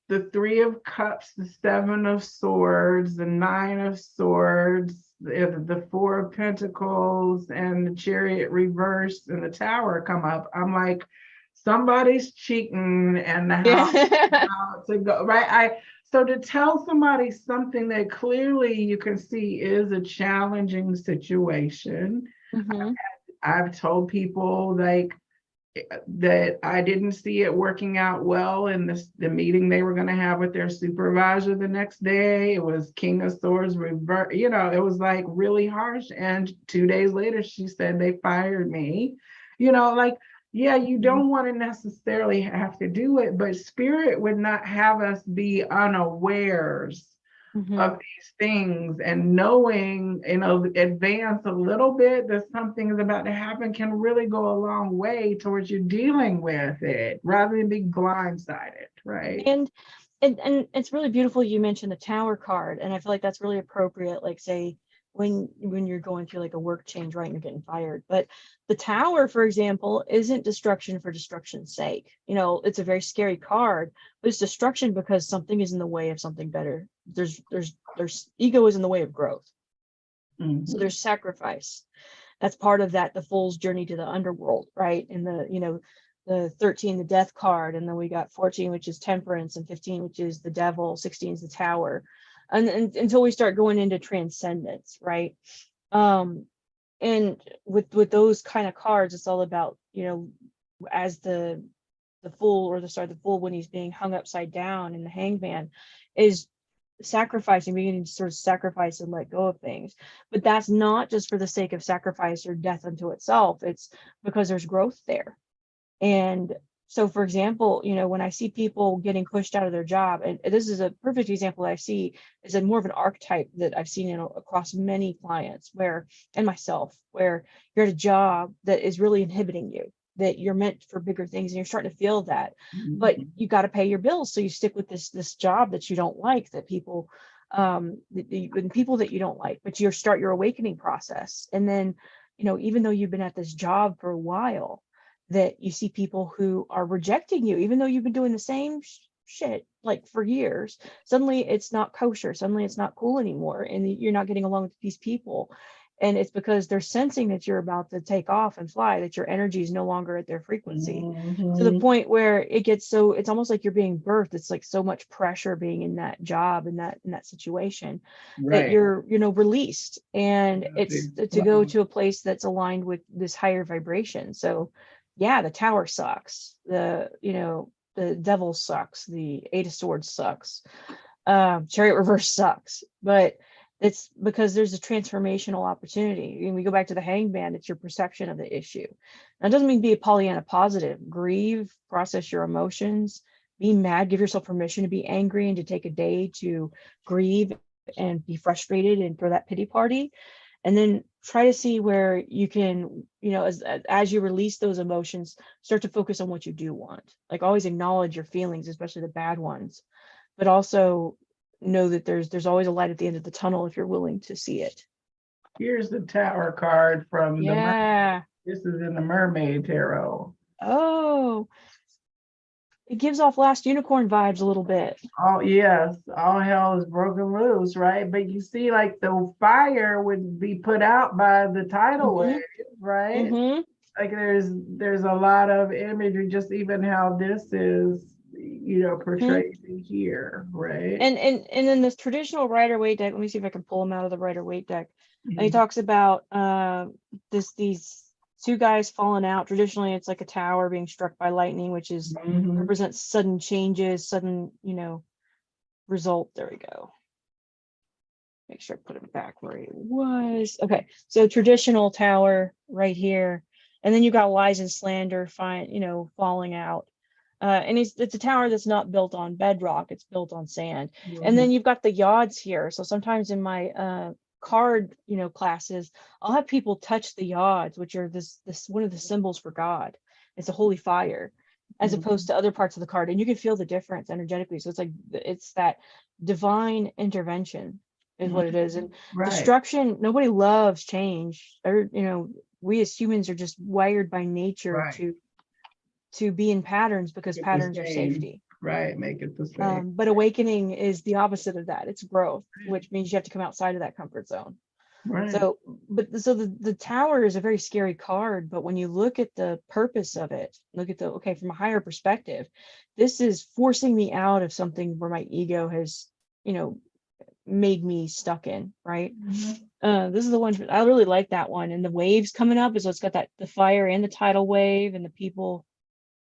the Three of Cups, the Seven of Swords, the Nine of Swords, the Four of Pentacles, and the Chariot reversed and the Tower come up. I'm like, somebody's cheating and how to go, right? So to tell somebody something that clearly you can see is a challenging situation, I've told people, like, that I didn't see it working out well in the meeting they were going to have with their supervisor the next day. It was King of Swords reverse, it was like really harsh. And 2 days later, she said they fired me. Like, yeah, you don't want to necessarily have to do it, but spirit would not have us be unawares of these things, and knowing in advance a little bit that something is about to happen can really go a long way towards you dealing with it rather than being blindsided, right? And it's really beautiful you mentioned the Tower card, and I feel like that's really appropriate, like, say when you're going through like a work change, right, and you're getting fired. But the Tower, for example, isn't destruction for destruction's sake. It's a very scary card, but it's destruction because something is in the way of something better. There's ego is in the way of growth. So there's sacrifice. That's part of that, the fool's journey to the underworld, right? And the 13, the death card, and then we got 14, which is temperance, and 15, which is the devil, 16 is the Tower. And until we start going into transcendence, right? And with those kind of cards, it's all about, as the fool, or the fool when he's being hung upside down in the hangman, is sacrificing, beginning to sort of sacrifice and let go of things. But that's not just for the sake of sacrifice or death unto itself. It's because there's growth there. And so, for example, when I see people getting pushed out of their job, and this is a perfect example that I see, is a more of an archetype that I've seen across many clients, and myself, where you're at a job that is really inhibiting you, that you're meant for bigger things, and you're starting to feel that, but you got to pay your bills, so you stick with this job that you don't like, that people people that you don't like, but you start your awakening process. And then, even though you've been at this job for a while, that you see people who are rejecting you, even though you've been doing the same shit like for years. Suddenly it's not kosher. Suddenly it's not cool anymore. And you're not getting along with these people. And it's because they're sensing that you're about to take off and fly, that your energy is no longer at their frequency, to the point where it gets so, it's almost like you're being birthed. It's like so much pressure being in that job, in that situation, Right. that you're, released. And it's to go to a place that's aligned with this higher vibration. So yeah, the Tower sucks. The devil sucks. The Eight of Swords sucks. Chariot reverse sucks. But it's because there's a transformational opportunity. And we go back to the hangman, it's your perception of the issue. Now, it doesn't mean be a Pollyanna positive. Grieve, process your emotions, be mad, give yourself permission to be angry and to take a day to grieve and be frustrated and throw that pity party. And then try to see where you can, as you release those emotions, start to focus on what you do want. Like always acknowledge your feelings, especially the bad ones, but also know that there's always a light at the end of the tunnel if you're willing to see it. Here's the Tower card from Yeah. This is in the Mermaid Tarot. Oh, it gives off Last Unicorn vibes a little bit. Oh yes, all hell is broken loose, right? But you see, like the fire would be put out by the tidal wave, right? Like there's a lot of imagery, just even how this is, portrayed here, right? And in this traditional Rider-Waite deck, let me see if I can pull him out of the Rider-Waite deck. And he talks about these two guys falling out. Traditionally, it's like a tower being struck by lightning, which is represents sudden changes, sudden, result. There we go. Make sure I put it back where it was. Okay, so traditional tower right here, and then you got lies and slander, falling out. And it's a tower that's not built on bedrock; it's built on sand. And then you've got the yods here. So sometimes in my card, classes, I'll have people touch the yods, which are this one of the symbols for God. It's a holy fire, as opposed to other parts of the card, and you can feel the difference energetically. So it's like it's that divine intervention is what it is. And destruction, nobody loves change. Or we as humans are just wired by nature to be in patterns because patterns are safety. Right, make it the same. But awakening is the opposite of that. It's growth, which means you have to come outside of that comfort zone. Right. So the tower is a very scary card, but when you look at the purpose of it, from a higher perspective, this is forcing me out of something where my ego has, made me stuck in, right? This is the one I really like, that one. And the waves coming up is what's got the fire and the tidal wave and the people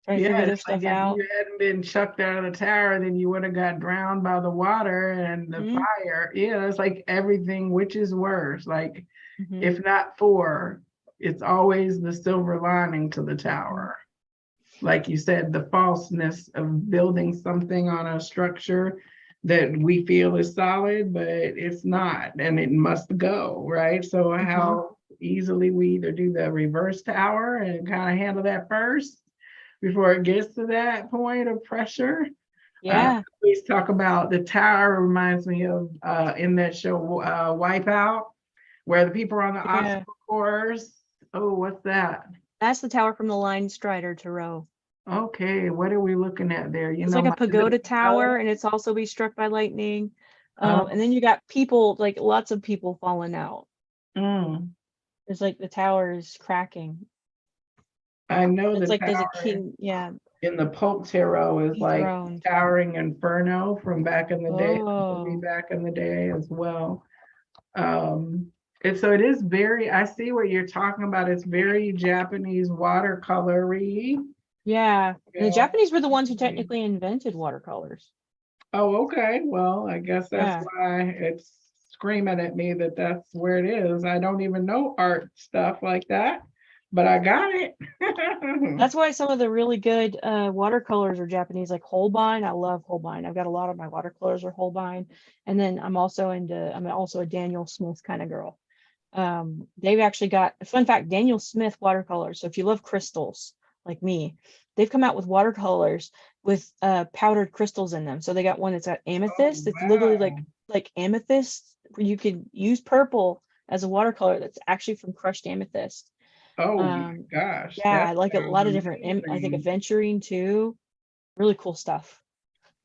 trying to figure their stuff out. If you hadn't been chucked out of the tower, then you would have got drowned by the water and the fire. Yeah, it's like everything, which is worse. Like, if not for, it's always the silver lining to the tower. Like you said, the falseness of building something on a structure that we feel is solid, but it's not, and it must go, right? So how easily we either do the reverse tower and kind of handle that first before it gets to that point of pressure. Please talk about the tower. Reminds me of in that show Wipeout, where the people are on the obstacle course. Oh, what's that? That's the tower from the Line Strider Tarot. Okay, what are we looking at there? It's like a pagoda tower, and it's also be struck by lightning. And then you got people, like lots of people falling out. It's like the tower is cracking. I know it's the like tower there's a king, in the Pope Tarot is like Towering Inferno from back in the day, back in the day as well. And so it is very, I see what you're talking about. It's very Japanese watercolory. Yeah, and the Japanese were the ones who technically invented watercolors. Oh, okay. Well, I guess that's why it's screaming at me that that's where it is. I don't even know art stuff like that, but I got it. That's why some of the really good watercolors are Japanese, like Holbein. I love Holbein. I've got a lot of my watercolors are Holbein. And then I'm also a Daniel Smith kind of girl. They've actually got, fun fact, Daniel Smith watercolors. So if you love crystals, like me, they've come out with watercolors with powdered crystals in them. So they got one that's got amethyst. It's literally like amethyst, where you could use purple as a watercolor that's actually from crushed amethyst. Oh my gosh. Yeah, I like a lot of different, I think aventurine too. Really cool stuff.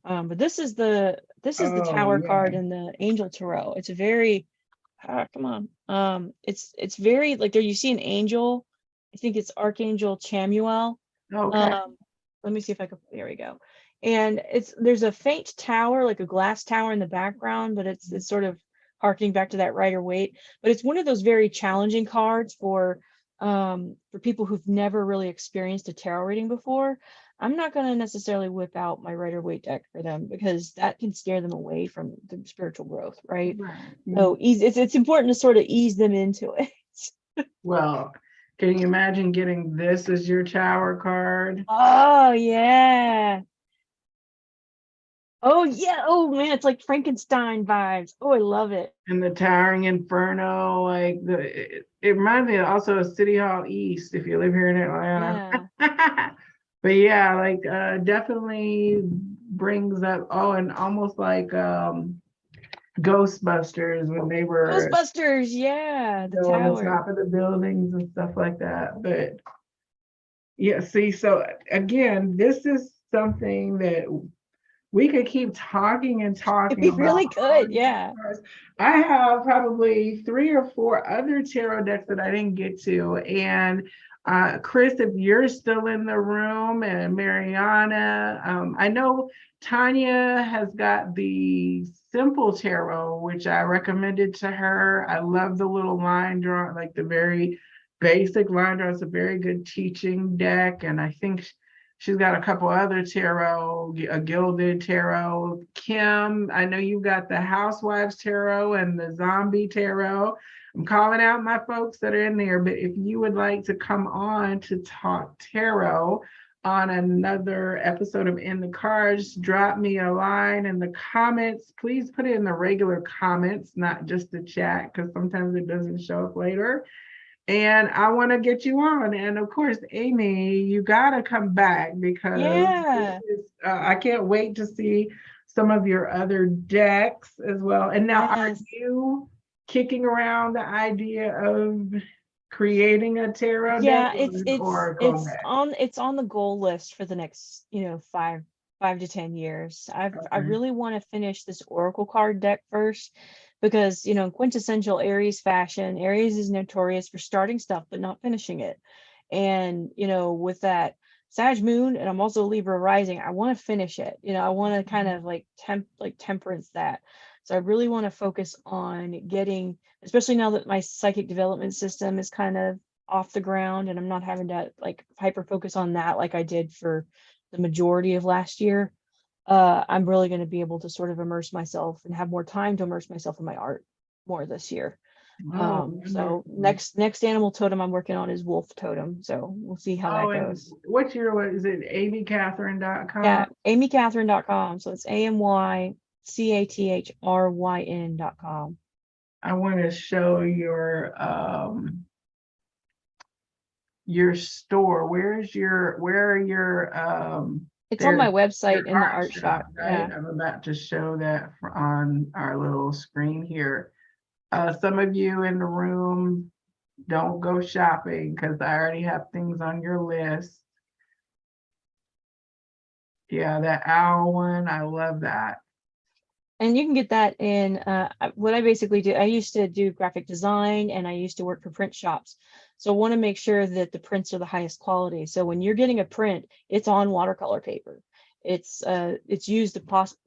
But this is the tower card in the Angel Tarot. It's a very come on. It's very, like, there you see an angel. I think it's Archangel Chamuel. Let me see if I can, there we go. And there's a faint tower, like a glass tower in the background, but it's sort of harkening back to that Rider-Waite. But it's one of those very challenging cards for people who've never really experienced a tarot reading before. I'm not going to necessarily whip out my Rider-Waite deck for them, because that can scare them away from the spiritual growth, right? So it's important to sort of ease them into it. Well, can you imagine getting this as your tower card? Oh yeah. Oh yeah. Oh man, it's like Frankenstein vibes. Oh, I love it. And the Towering Inferno, like it reminds me also of City Hall East if you live here in Atlanta. Yeah. But yeah, like definitely brings up, oh, and almost like Ghostbusters when they were Ghostbusters. Yeah, the on the tower. top of the buildings and stuff like that. But yeah, see, so again, this is something that we could keep talking and It'd talking be about really all good. these Yeah. cards. I have probably 3 or 4 other tarot decks that I didn't get to. And Chris, if you're still in the room, and Mariana, I know Tanya has got the Simple Tarot, which I recommended to her. I love the little line draw, like the very basic line draw. It's a very good teaching deck. And I think she's got a couple other tarot, a gilded tarot. Kim, I know you got the Housewives Tarot and the Zombie Tarot. I'm calling out my folks that are in there, but if you would like to come on to talk tarot on another episode of In the Cards, drop me a line in the comments. Please put it in the regular comments, not just the chat, because sometimes it doesn't show up later. And I want to get you on. And of course, Amy, you got to come back because Yeah. I can't wait to see some of your other decks as well. And now, are Yes. you kicking around the idea of creating a tarot deck Yeah, or an oracle deck? it's on the goal list for the next, 5 to 10 years. I Okay. really want to finish this Oracle card deck first because, quintessential Aries fashion, Aries is notorious for starting stuff but not finishing it. And, with that Sag moon, and I'm also Libra rising, I want to finish it. I want to kind of like temperance that. So I really want to focus on getting, especially now that my psychic development system is kind of off the ground and I'm not having to like hyper focus on that like I did for the majority of last year. I'm really going to be able to sort of immerse myself and have more time to immerse myself in my art more this year. Oh, So wonderful. next animal totem I'm working on is wolf totem. So we'll see how that Oh, and goes. what's your, what is it, amycathryn.com? Yeah, amycathryn.com. So it's amycathryn.com. I want to show your store. Where are It's on my there's your website in the art art shop, shop. right? Yeah. I'm about to show that on our little screen here. Some of you in the room don't go shopping because I already have things on your list. Yeah, that owl one, I love that. And you can get that in what I basically do. I used to do graphic design and I used to work for print shops. So I want to make sure that the prints are the highest quality. So when you're getting a print, it's on watercolor paper. It's used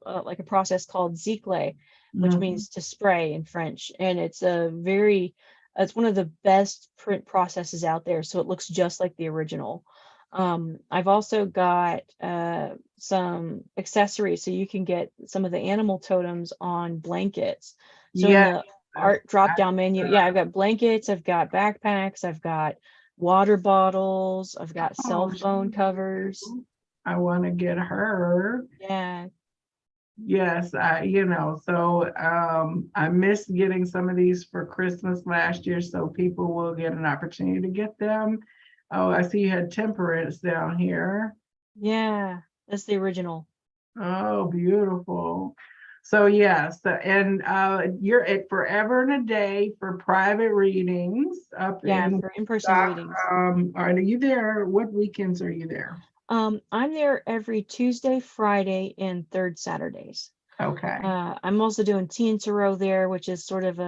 like a process called Ziclé, which Mhm. means to spray in French. And it's one of the best print processes out there. So it looks just like the original. I've also got some accessories, so you can get some of the animal totems on blankets. So in Yes, the art drop down menu, uh, yeah, I've got blankets, I've got backpacks, I've got water bottles, I've got cell oh, phone covers. I want to get her. Yeah, Yes, so I missed getting some of these for Christmas last year, so people will get an opportunity to get them. Oh, I see you had temperance down here. yeah, that's the original. Oh, beautiful. So yes, and you're at Forever and a Day for private readings up Yeah, in for in-person Stock. readings. Are you there? What weekends are you there? I'm there every Tuesday, Friday, and third Saturdays. Okay. I'm also doing Teen Tarot there, which is sort of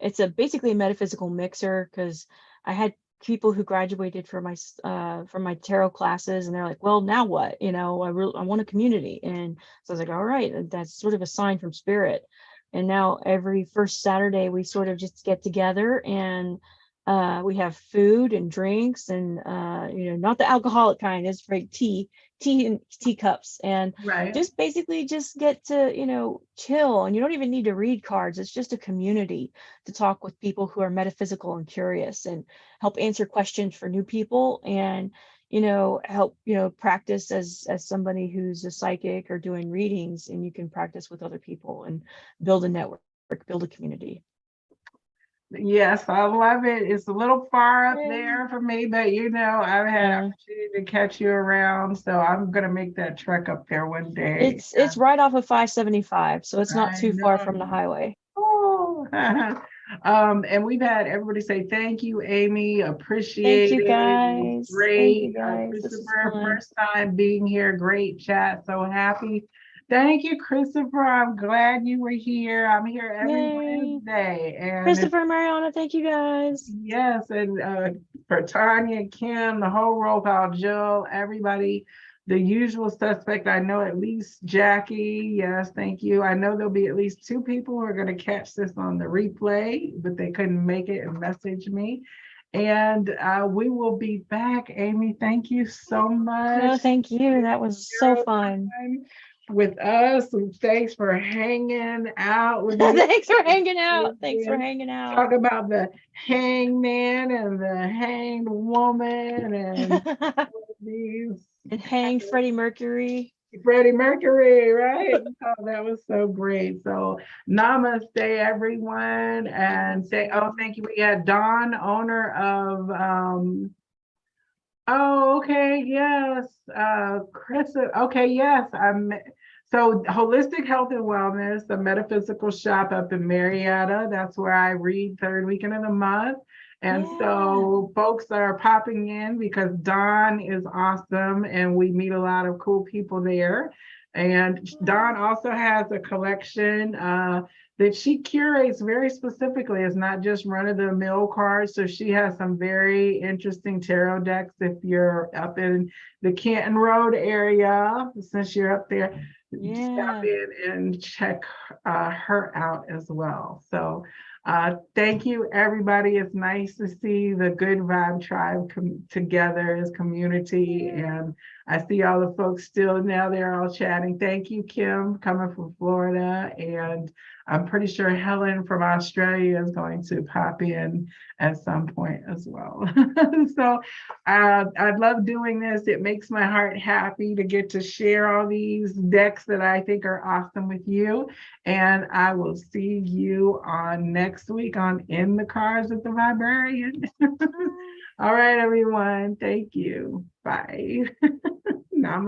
it's a basically a metaphysical mixer because I had people who graduated from my tarot classes, and they're like, "Well, now what? I want a community." And so I was like, "All right, that's sort of a sign from spirit." And now every first Saturday we sort of just get together and we have food and drinks and not the alcoholic kind, it's like tea and teacups and Right. just basically just get to chill, and you don't even need to read cards. It's just a community to talk with people who are metaphysical and curious and help answer questions for new people. And help, practice as somebody who's a psychic or doing readings, and you can practice with other people and build a network, build a community. Yes, I love it. It's a little far up Yay. there for me, but I've had Yeah. opportunity to catch you around, so I'm gonna make that trek up there one day. It's right off of 575, so it's not I too far from the know. highway. Oh. And we've had everybody say thank you, Amy. Thank Appreciate you it. It was guys. Thank you great. guys. This is Christopher, fun. first time being here. Great chat. So happy. Thank you, Christopher. I'm glad you were here. I'm here every Yay. Wednesday. And Christopher and Mariana, thank you guys. yes, and for Tanya, Kim, the whole roll call, Jill, everybody, the usual suspect. I know at least Jackie. Yes, thank you. I know there'll be at least 2 people who are going to catch this on the replay, but they couldn't make it and message me. And we will be back. Amy, thank you so much. No, thank you. That was so fun. With us, and thanks for hanging out with me. Thanks for hanging out. Thanks for hanging out. Talk about the hangman and the hanged woman and these and hang Freddie Mercury. Freddie Mercury, right? Oh, that was so great. So namaste, everyone, and say, oh, thank you. We had Dawn, owner of oh, okay, yes. Chris, okay, yes. So Holistic Health and Wellness, the metaphysical shop up in Marietta. That's where I read third weekend of the month. And so folks are popping in because Dawn is awesome and we meet a lot of cool people there. And Dawn also has a collection that she curates very specifically. It's not just run-of-the-mill cards. So she has some very interesting tarot decks if you're up in the Canton Road area, since you're up there. Stop in and check her out as well. So thank you, everybody. It's nice to see the Good Vibe Tribe together as community. And I see all the folks still now, they're all chatting. Thank you, Kim, coming from Florida. And I'm pretty sure Helen from Australia is going to pop in at some point as well. So I love doing this. It makes my heart happy to get to share all these decks that I think are awesome with you. And I will see you on next week on In the Cards with the Viberarian. All right, everyone. Thank you. Bye. Namaste.